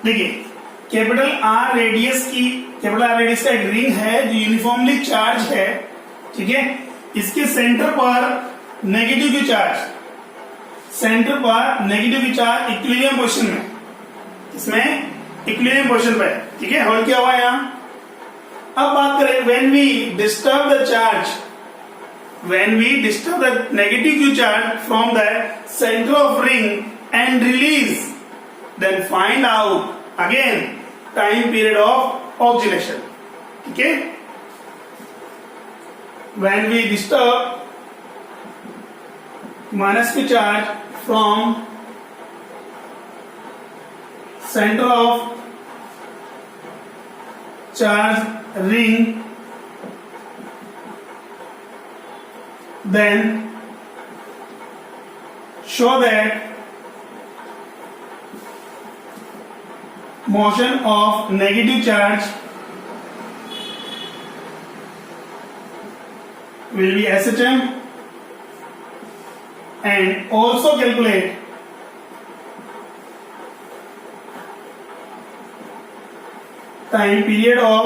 देखिए कैपिटल आर रेडियस का एक रिंग है जो यूनिफॉर्मली चार्ज है। ठीक है, इसके सेंटर पर नेगेटिव की चार्ज, सेंटर पर नेगेटिव की चार्ज इक्विलिब्रियम पोजीशन में, इसमें इक्विलिब्रियम पोजीशन पे। ठीक है, होल्ड किया हुआ है यहां। अब बात करें when we disturb the charge, when we disturb the negative Q charge from the centre of ring and release, then find out again time period of oscillation. ठीक है, when we disturb minus q charge from center of charge ring, then show that motion of negative charge will be SHM, and also calculate time period of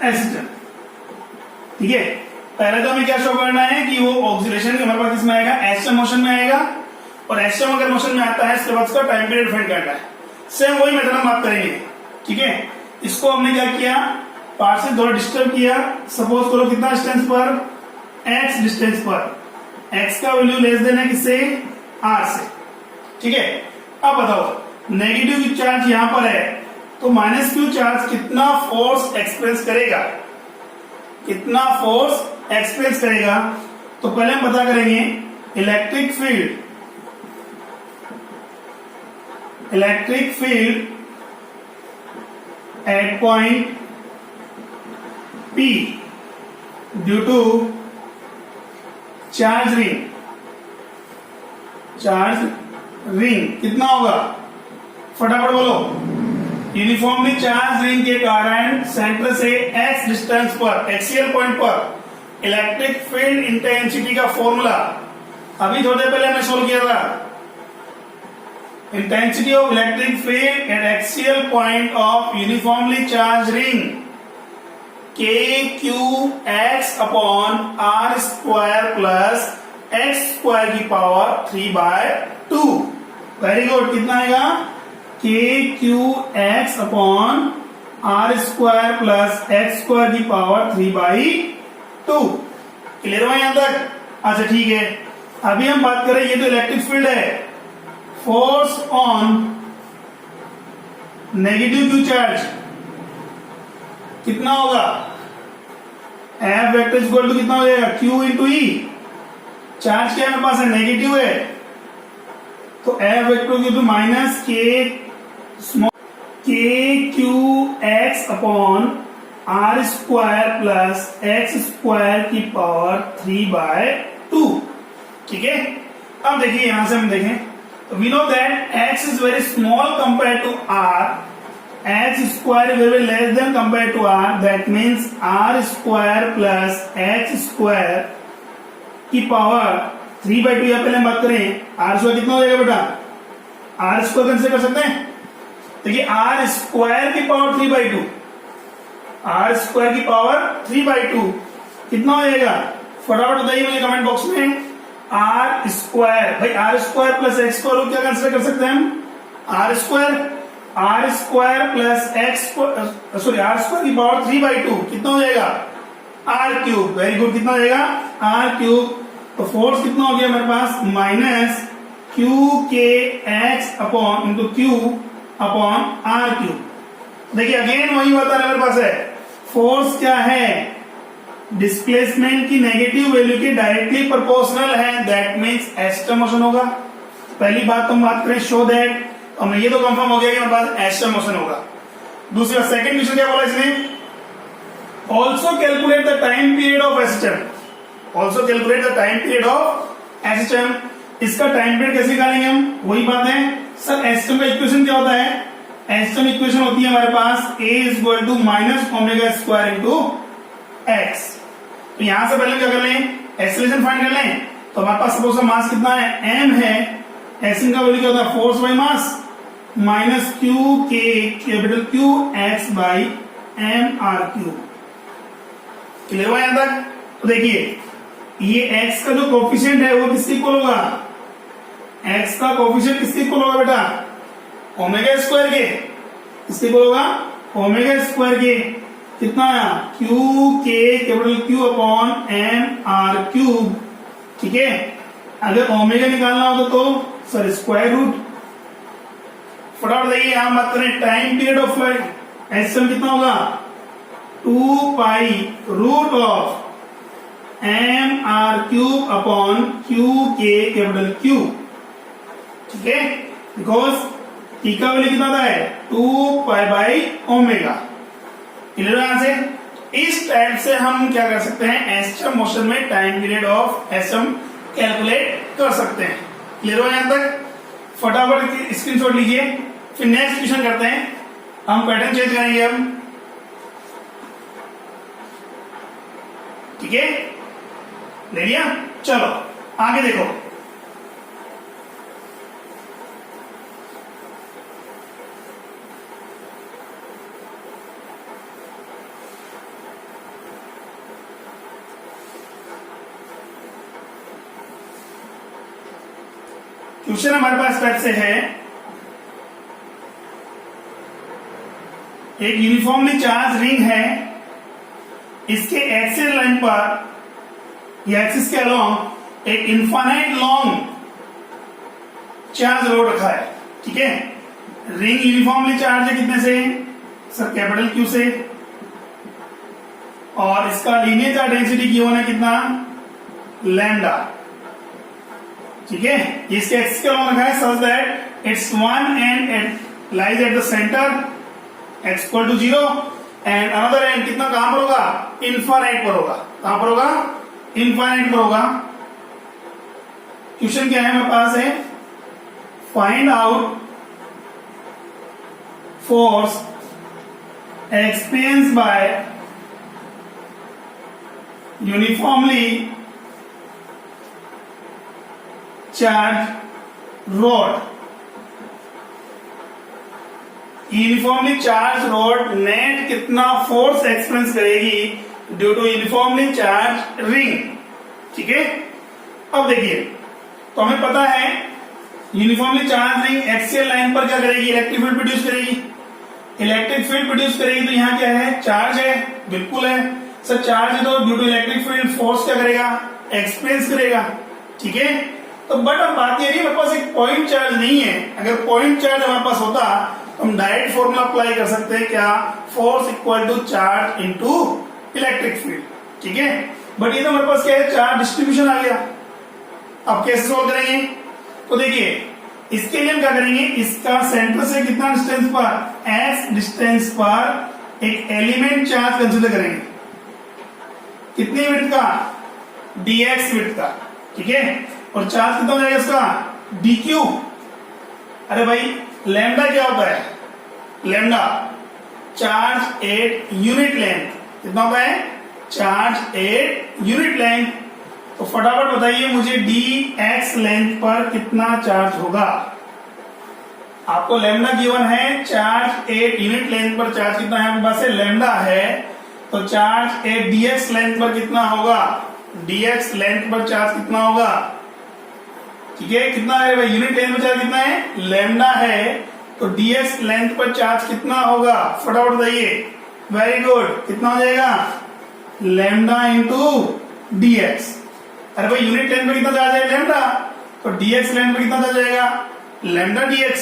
SHM. ठीक है, पहले तो हमें क्या show करना है कि वो ऑक्सीलेशन हमारे पास किसमें आएगा, एसएम मोशन में आएगा, और एसएम अगर मोशन में आता है इसके बाद उसका टाइम पीरियड फाइंड करना है। सेम वही मेथड हम बात करेंगे। ठीक है, इसको हमने क्या किया, पार्ट से थोड़ा डिस्टर्ब किया। सपोज करो कितना डिस्टेंस पर, x डिस्टेंस पर, x का वैल्यू लेस देना है किससे, r से। ठीक है, अब बताओ नेगेटिव चार्ज यहां पर है तो माइनस क्यू चार्ज कितना फोर्स एक्सप्रेस करेगा, कितना फोर्स एक्सप्रेस करेगा, तो पहले हम पता करेंगे electric field at point P due to charge ring कितना होगा, फटाफट बोलो। यूनिफॉर्मली चार्ज रिंग के कारण सेंटर से x डिस्टेंस पर, एक्सियल पॉइंट पर इलेक्ट्रिक फील्ड इंटेंसिटी का फॉर्मूला अभी थोड़ी देर पहले हमने सोल्व किया था। Intensity of electric field eight axial point of uniformly charge ring KQX upon R square plus x square की पावर 3/2। वेरी गुड, कितना आएगा, KQX upon R square plus x square की पावर 3/2। क्लियर हुआ यहां तक? अच्छा ठीक है, अभी हम बात करें, ये तो इलेक्ट्रिक फील्ड है, force on negative Q charge कितना होगा, F वेक्टर इक्वल टू कितना हो जाएगा, Q इंटू ई। चार्ज क्या मेरे पास है, नेगेटिव है, तो F vector equal to minus KQX upon R square plus x square की पावर 3/2। ठीक है, अब देखिए यहां से हम देखें, we know that x is very small compare to r, x square is very less than compared to r, that means r square plus x square की पावर 3/2। या पहले हम बात करें r स्क्वायर कितना हो जाएगा बेटा, r स्क्वायर कैंसिल कर सकते हैं, देखिए r स्क्वायर की पावर 3/2, r स्क्वायर की पावर 3/2 कितना हो जाएगा, फटाफट बताइए मुझे कमेंट बॉक्स में। r स्क्वायर, भाई r square plus x square को क्या कंसिडर कर सकते हैं हम, r square plus x sorry r square की पावर 3/2 कितना हो जाएगा, r क्यूब। वेरी गुड, कितना हो जाएगा, r क्यूब। तो फोर्स कितना हो गया मेरे पास, minus QKX upon into Q upon R cube. देखिए अगेन वही होता है मेरे पास है, फोर्स क्या है, डिस्प्लेसमेंट की नेगेटिव वैल्यू के डायरेक्टली प्रोपोर्शनल है, दैट मींस एस्टर मोशन होगा। पहली बात हम बात करें, शो दैट, और ये तो कंफर्म हो गया कि मेरे पास एस्टर मोशन होगा। दूसरा सेकंड क्वेश्चन क्या बोला इसने, also calculate the time period of a system, also calculate the time period of a system. इसका टाइम पीरियड कैसे निकालेंगे हम, वही बात है सर, एसिस्टम का इक्वेशन क्या होता है, एसिस्टम इक्वेशन होती है हमारे पास a is equal to minus omega square into X. तो यहां से पहले क्या कर लें, एक्सेलरेशन फाइंड कर लें। तो हमारे पास सपोज मास कितना है, m है, एसिन का वैल्यू क्या होता है, force by mass minus q के capital q x by m are cube. Clear हुआ यहां तक? तो देखिए ये x का जो कोफिशिएंट है वो किसके इक्वल होगा, x का कोफिशिएंट किसके इक्वल होगा बेटा, ओमेगा स्क्वायर के। किसके इक्वल होगा, ओमेगा स्क्वायर के। कितना आया, क्यू के capital Q upon M are cube. ठीक है, अगर ओमेगा निकालना होगा तो सर स्क्वायर रूट। फटाफट देखिए यहां बात करें, time period of flight SHM कितना होगा, 2 pi root of M are cube upon Q के कैपिटल क्यू। ठीक है, बिकॉज टी का वैल्यू कितना होता है, 2 पाई बाई ओमेगा। क्लियर यहां से? इस टाइप से हम क्या कर सकते हैं, एसएम मोशन में time period of SHM calculate कर सकते हैं। क्लियर हो यहां तक? फटाफट स्क्रीनशॉट लीजिए, फिर नेक्स्ट क्वेश्चन करते हैं। हम पैटर्न चेंज करेंगे हम। ठीक है, ले लिया, चलो आगे देखो। क्वेश्चन हमारे पास टाइप से है, एक यूनिफॉर्मली चार्ज रिंग है, इसके एक्सिस लाइन पर या एक्सिस के अलोंग एक इनफाइनाइट लॉन्ग चार्ज लोड रखा है। ठीक है, रिंग यूनिफॉर्मली चार्ज है कितने से, सर कैपिटल क्यू से, और इसका लीनियर चार्ज डेंसिटी गिवन है कितना, लैम्डा। ठीक है, इसके एक्स का मान रखा है such that it's one end lies at the centre X equal to 0 and another end कितना कहां पर होगा, इनफाइनाइट पर होगा। कहां पर होगा, इनफाइनाइट पर होगा। क्वेश्चन क्या है मेरे पास है, find out force experienced by uniformly charged rod। Uniformly charge rod net कितना फोर्स एक्सपीरियंस करेगी due to uniformly charge ring. ठीक है, अब देखिए, तो हमें पता है uniformly charge ring axial line पर क्या करेगी, इलेक्ट्रिक फील्ड प्रोड्यूस करेगी। इलेक्ट्रिक फील्ड प्रोड्यूस करेगी तो यहाँ क्या है, चार्ज है, बिल्कुल है सर, चार्ज है तो due to electric field force क्या करेगा, एक्सपीरियंस करेगा। ठीक है, तो बट अब बात ये नहीं, मेरे पास एक पॉइंट चार्ज नहीं है। अगर पॉइंट चार्ज हमारे पास होता तो हम डायरेक्ट फॉर्मूला अप्लाई कर सकते हैं, क्या, force equal to charge into electric field. ठीक है, बट ये तो हमारे पास क्या है, चार्ज डिस्ट्रीब्यूशन आ गया। अब कैसे सोल्व करेंगे, तो देखिए इसके लिए हम क्या करेंगे, इसका सेंटर से कितना डिस्टेंस पर, x डिस्टेंस पर एक एलिमेंट चार्ज कंसीडर करेंगे। कितने विड्थ का, dx विड्थ का। ठीक है, और चार्ज कितना हो जाएगा इसका, dq। अरे भाई लैम्डा क्या होता है, lambda charge at unit length. कितना होता है, चार्ज एट यूनिट लेंथ। तो फटाफट बताइए मुझे dx लेंथ पर कितना चार्ज होगा। आपको लैम्डा गिवन है, चार्ज एट यूनिट लेंथ पर चार्ज कितना है, आपके पास है लैम्डा है, तो चार्ज एट dx लेंथ पर कितना होगा, dx लेंथ पर चार्ज कितना होगा। ठीक है, कितना है भाई, यूनिट लेंथ पर चार्ज कितना है, लैम्डा है, तो dx लेंथ पर चार्ज कितना होगा, फटाफट बताइए। वेरी गुड, कितना हो जाएगा, लैम्डा इंटू dx। अरे भाई यूनिट लेंथ पर कितना चार्ज है, लैम्डा, तो dx लेंथ पर कितना चार्ज आएगा, लैम्डा dx।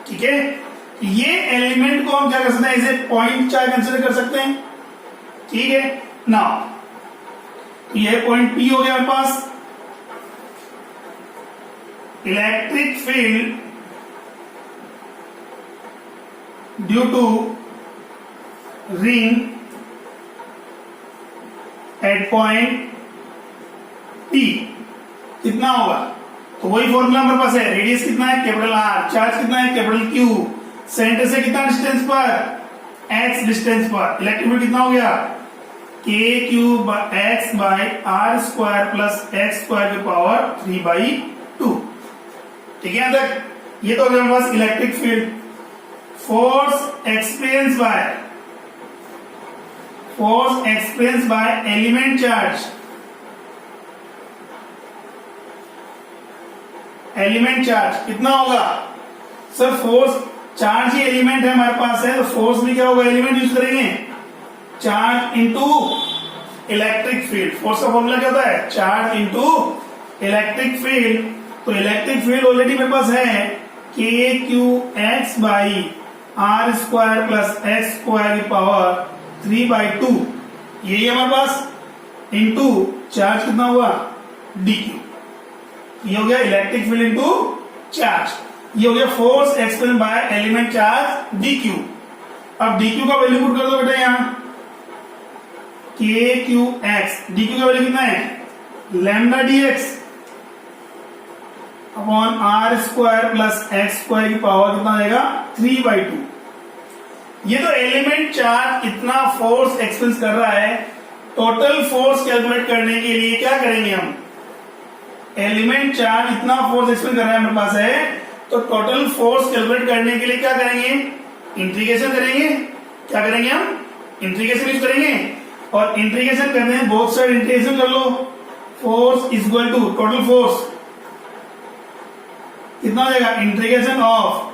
ठीक है, ये एलिमेंट को हम क्या कर सकते हैं, इसे पॉइंट चार्ज कंसीडर कर सकते हैं। ठीक है, नाउ ये पॉइंट P हो गया हमारे पास। Electric field due to ring at point P कितना होगा, तो वही फॉर्मूला हमारे पास है। रेडियस कितना है, कैपिटल R, चार्ज कितना है, कैपिटल Q, सेंटर से कितना डिस्टेंस पर, x डिस्टेंस पर, इलेक्ट्रिक फील्ड कितना हो गया, kq x by r square plus x square की पावर 3/2। ठीक है, यहाँ तक ये तो हो गया हमारे पास electric field. Force experience by element charge, element charge कितना होगा सर, फोर्स चार्ज ही एलिमेंट है हमारे पास है, तो फोर्स भी क्या होगा, एलिमेंट यूज करेंगे, charge into electric field. Force का फॉर्मूला क्या होता है, चार्ज इनटू इलेक्ट्रिक फील्ड। तो इलेक्ट्रिक फील्ड ऑलरेडी मेरे पास है, k q x by r square plus x square की पावर 3/2, यही हमारे पास, इनटू चार्ज कितना हुआ, dq। ये हो गया इलेक्ट्रिक फील्ड इनटू चार्ज, ये हो गया force experience by element charge dq। अब dq का वैल्यू पुट कर दो बेटा, यहां kqx, dq का वैल्यू कितना है, lambda dx upon are square plus x square की पावर कितना आएगा, 3/2। ये तो एलिमेंट चार्ज इतना फोर्स एक्सपीरियंस कर रहा है। टोटल फोर्स कैलकुलेट करने के लिए क्या करेंगे हम, एलिमेंट चार्ज इतना फोर्स एक्सपीरियंस कर रहा है मेरे पास है, तो टोटल फोर्स कैलकुलेट करने के लिए क्या करेंगे, इंटीग्रेशन करेंगे। क्या करेंगे हम, इंटीग्रेशन यूज करेंगे, और इंटीग्रेशन करने हैं बोथ साइड इंटीग्रेशन कर लो। Force is equal to total force कितना हो जाएगा, integration of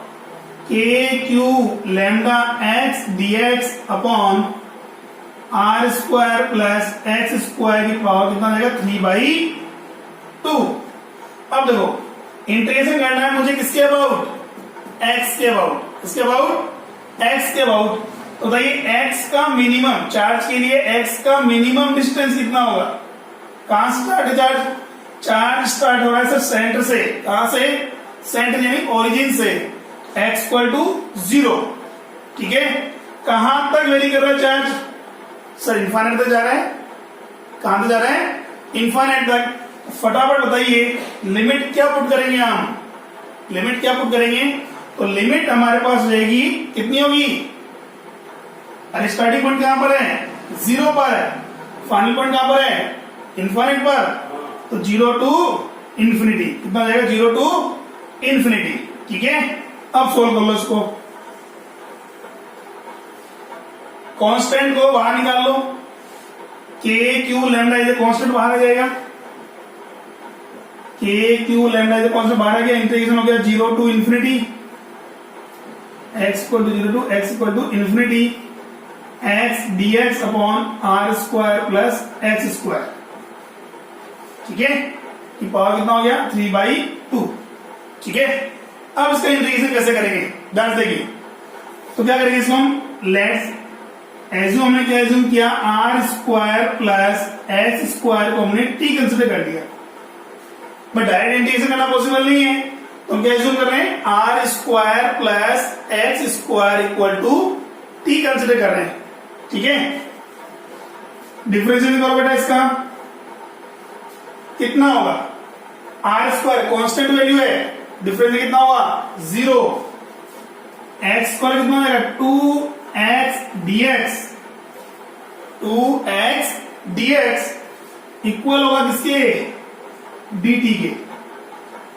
k Q lambda x dx upon are square plus x square की पावर कितना हो जाएगा, 3/2। अब देखो इंटीग्रेशन करना है मुझे किसके अबाउट, x के अबाउट, किसके अबाउट, x के अबाउट। तो बताइए x का मिनिमम, चार्ज के लिए x का मिनिमम डिस्टेंस कितना होगा? कहां से स्टार्ट है चार्ज? चार्ज स्टार्ट हो रहा है सर सेंटर से। कहां से? सेंटर यानी ओरिजिन से। x इक्वल टू 0, ठीक है। कहां तक वेरी कर रहा है चार्ज? सर इन्फाइनाइट तक जा रहा है। कहां तक जा रहा है? इन्फाइनाइट तक। फटाफट बताइए लिमिट क्या पुट करेंगे हम? लिमिट क्या पुट करेंगे? तो लिमिट हमारे पास रहेगी कितनी होगी? अरे स्टार्टिंग पॉइंट कहां पर है? 0 पर है। फाइनल पॉइंट कहां पर है? इन्फाइनाइट पर। तो 0 टू इंफिनिटी कितना जाएगा? 0 टू इंफिनिटी, ठीक है। अब सोल्व कर लो इसको। कांस्टेंट को बाहर निकाल लो। के क्यू लैम्डा इज कांस्टेंट बाहर आ जाएगा। के क्यू लैम्डा इज कांस्टेंट बाहर आ गया। इंटीग्रेशन हो गया 0 to infinity x equal to 0 to x equal to infinity x dx upon r square plus x square, ठीक है। ये पावर कितना हो गया? 3/2, ठीक है। अब इसका इंटीग्रेशन कैसे करेंगे ध्यान से देखिए। तो क्या करेंगे इसको हम? लेट्स एज्यूम, हमने क्या एज्यूम किया? R square plus x square को हमने टी कंसिडर कर दिया, बट डायरेक्ट इंटीग्रेशन करना पॉसिबल नहीं है। तो हम क्या एज्यूम कर रहे हैं? Are square plus x square equal to T consider कर रहे हैं, ठीक है। डिफरेंशियल करो बेटा, इसका कितना होगा? आर स्क्वायर कांस्टेंट वैल्यू है, डिफरेंस कितना होगा? 0। एक्स स्क्वायर कितना हो जाएगा? 2x dx, 2x dx equal होगा किसके? dt के।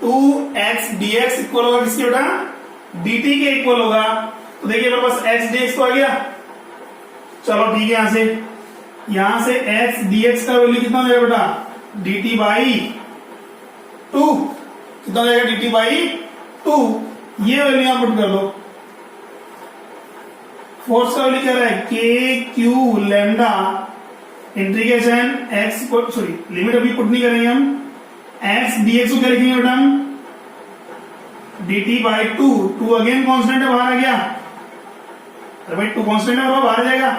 2x dx इक्वल होगा किसके बेटा? dt के इक्वल होगा। तो देखिए मेरे पास x dx तो आ गया। चलो ठीक है, यहां से x dx का वैल्यू कितना हो जाएगा बेटा? dt by 2। कितना हो जाएगा? dt by 2। ये वैल्यू यहां पुट कर दो। फोर्स का वैल्यू क्या रहा है? K Q lambda integration x, sorry limit अभी पुट नहीं करेंगे हम। एक्स डीएक्स को क्या लिखेंगे बेटा हम? dt by 2। 2 अगेन कांस्टेंट है, बाहर आ गया। अरे भाई 2 कांस्टेंट है, बाहर आ जाएगा।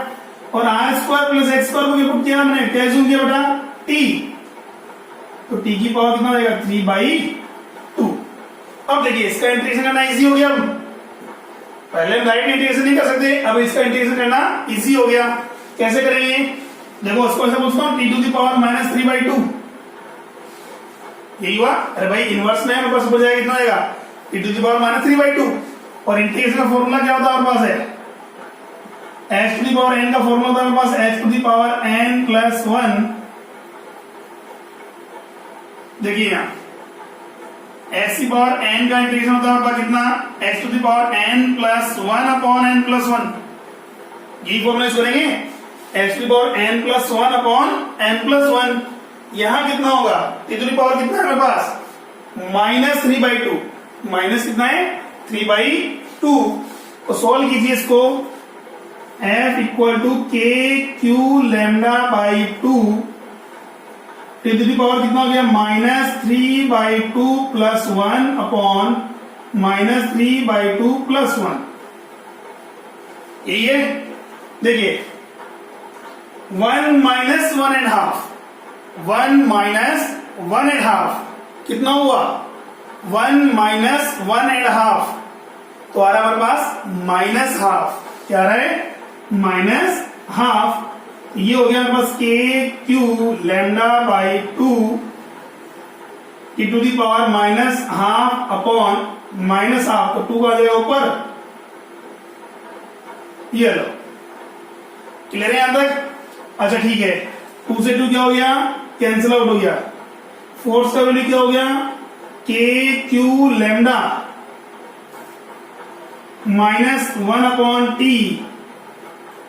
और are square plus x square को पुट किया हमने, क्या एज्यूम किया बेटा? टी। तो टी की पावर कितना हो जाएगा? 3/2। अब देखिए इसका इंटीग्रेशन करना इजी हो गया। अब पहले हम डायरेक्ट इंटीग्रेशन नहीं कर सकते, अब इसका इंटीग्रेशन करना इजी हो गया। कैसे करेंगे? देखो इसको ऐसे पूछता हूं, T to the power minus 3/2 यही हुआ। अरे भाई इनवर्स में मेरे पास हो जाएगा, कितना आएगा? T to the power minus 3/2। और इंटीग्रेशन का फॉर्मूला क्या होता है हमारे पास? है h to the power n का फॉर्मूला होता है हमारे पास h to the power N plus 1। देखिए यहां एक्स की पावर एन का इंटीग्रेशन होता है आपका कितना? X to the power N plus 1 upon N plus 1। यही फॉर्मूला यूज करेंगे, X to the power N plus 1 upon N plus 1। यहां कितना होगा? टी टू दी पावर कितना है मेरे पास? माइनस 3/2। माइनस कितना है? 3/2। तो सोल्व कीजिए इसको। F equal to K Q lambda by 2। T to the power कितना हो गया? Minus 3/2 plus 1 upon minus 3/2 plus 1। यही है। देखिए 1 माइनस 1.5, 1 माइनस 1.5 कितना हुआ? 1 माइनस 1.5 तो आ रहा है हमारे पास माइनस हाफ। क्या आ रहा है? Minus half. ये हो गया हमारे पास K Q lambda by 2 T to the power minus half upon minus half, तो 2 का आ जाएगा ऊपर। ये लो, क्लियर है यहां तक? अच्छा ठीक है, 2 से 2 क्या हो गया? कैंसिल आउट हो गया। फोर्स का वैल्यू क्या हो गया? K Q lambda minus 1 upon t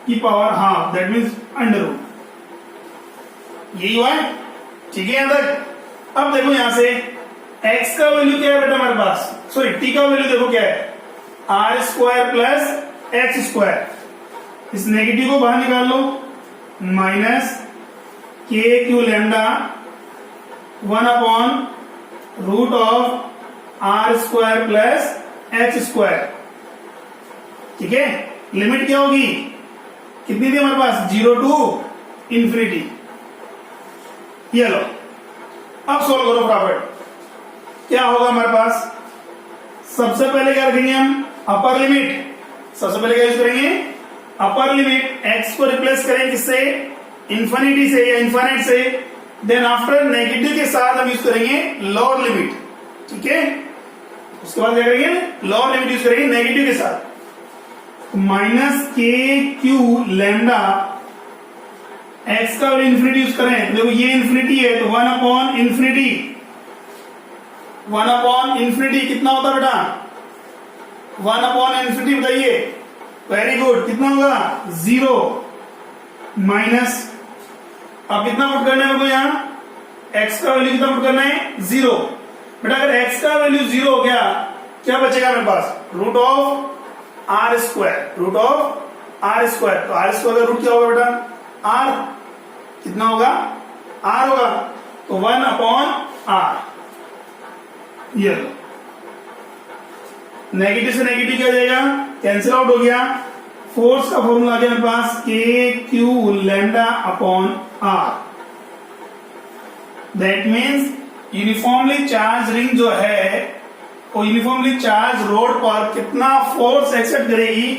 की power half, that means under root. यही हुआ है, ठीक है यहां तक? अब देखो यहां से x का वैल्यू क्या है बेटा हमारे पास? सॉरी t का वैल्यू देखो क्या है? Are square plus x square. इस नेगेटिव को बाहर निकाल लो, minus K Q lambda 1 upon root of are square plus x square, ठीक है। लिमिट क्या होगी? कितनी थी हमारे पास, 0 टू इंफिनिटी। ये लो, अब सोल्व करो फटाफट। क्या होगा हमारे पास, सबसे पहले क्या रखेंगे हम, अपर लिमिट। सबसे पहले क्या यूज करेंगे, अपर लिमिट। एक्स को रिप्लेस करेंगे किससे, इंफिनिटी से या इनफाइनाइट से। देन आफ्टर नेगेटिव के साथ हम यूज करेंगे लोअर लिमिट, ठीक है। उसके बाद क्या करेंगे, लोअर लिमिट यूज करेंगे नेगेटिव के साथ। Minus K Q lambda, x का वैल्यू इंफिनिटी यूज करें, देखो ये इंफिनिटी है तो 1 अपॉन इंफिनिटी। 1 अपॉन इंफिनिटी कितना होता है बेटा, 1 अपॉन इंफिनिटी बताइए, वेरी गुड, कितना होगा 0 माइनस, अब कितना पुट करना है हमको यहाँ, x का वैल्यू कितना पुट करना है 0। बेटा अगर x का वैल्यू 0 हो गया, क्या बचेगा मेरे पास, root of are square. Root of are square, तो आर स्क्वायर का रूट क्या होगा बेटा, r, कितना होगा, r होगा, तो 1 अपॉन r। ये नेगेटिव से नेगेटिव क्या जाएगा, कैंसिल आउट हो गया। फोर्स का फॉर्मूला आ गया मेरे पास, K Q lambda upon R. That means uniformly charge ring जो है वो यूनिफॉर्मली चार्ज रोड पर कितना फोर्स एक्सेप्ट करेगी,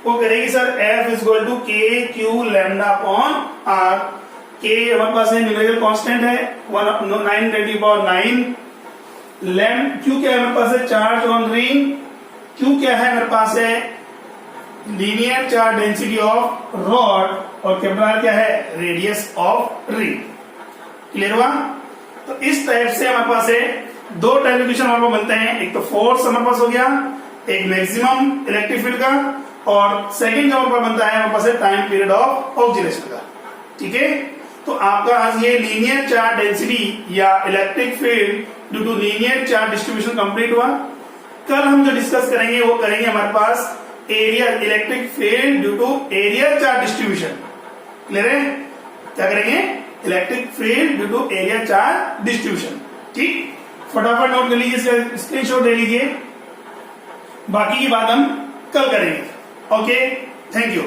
वो करेगी sir F is equal to K Q lambda upon R. के हमारे पास है न्यूमेरिकल कांस्टेंट है 9 क्यू क्या है मेरे पास है, चार्ज ऑन रिंग। क्यू क्या है मेरे पास है, linear charge density of rod, और कैपिटल आर क्या है, रेडियस ऑफ रिंग। क्लियर हुआ। तो इस टाइप से हमारे पास है दो टाइप के क्वेश्चन हमारे पास बनते हैं, एक तो फोर्स हमारे पास हो गया, एक मैक्सिमम इलेक्ट्रिक फील्ड का, और सेकंड जो हमारे पास बनता है हमारे पास है टाइम पीरियड ऑफ ऑक्सीलेशन का। ठीक है, तो आपका आज ये लीनियर चार्ज डेंसिटी या electric field due to linear charge distribution complete हुआ। कल हम जो डिस्कस करेंगे वो करेंगे हमारे पास area electric field due to area charge distribution. Clear है, क्या करेंगे, electric field due to area charge distribution. ठीक, फटाफट नोट कर लीजिए, स्क्रीनशॉट ले लीजिए, बाकी की बात हम कल करेंगे। Okay, thank you.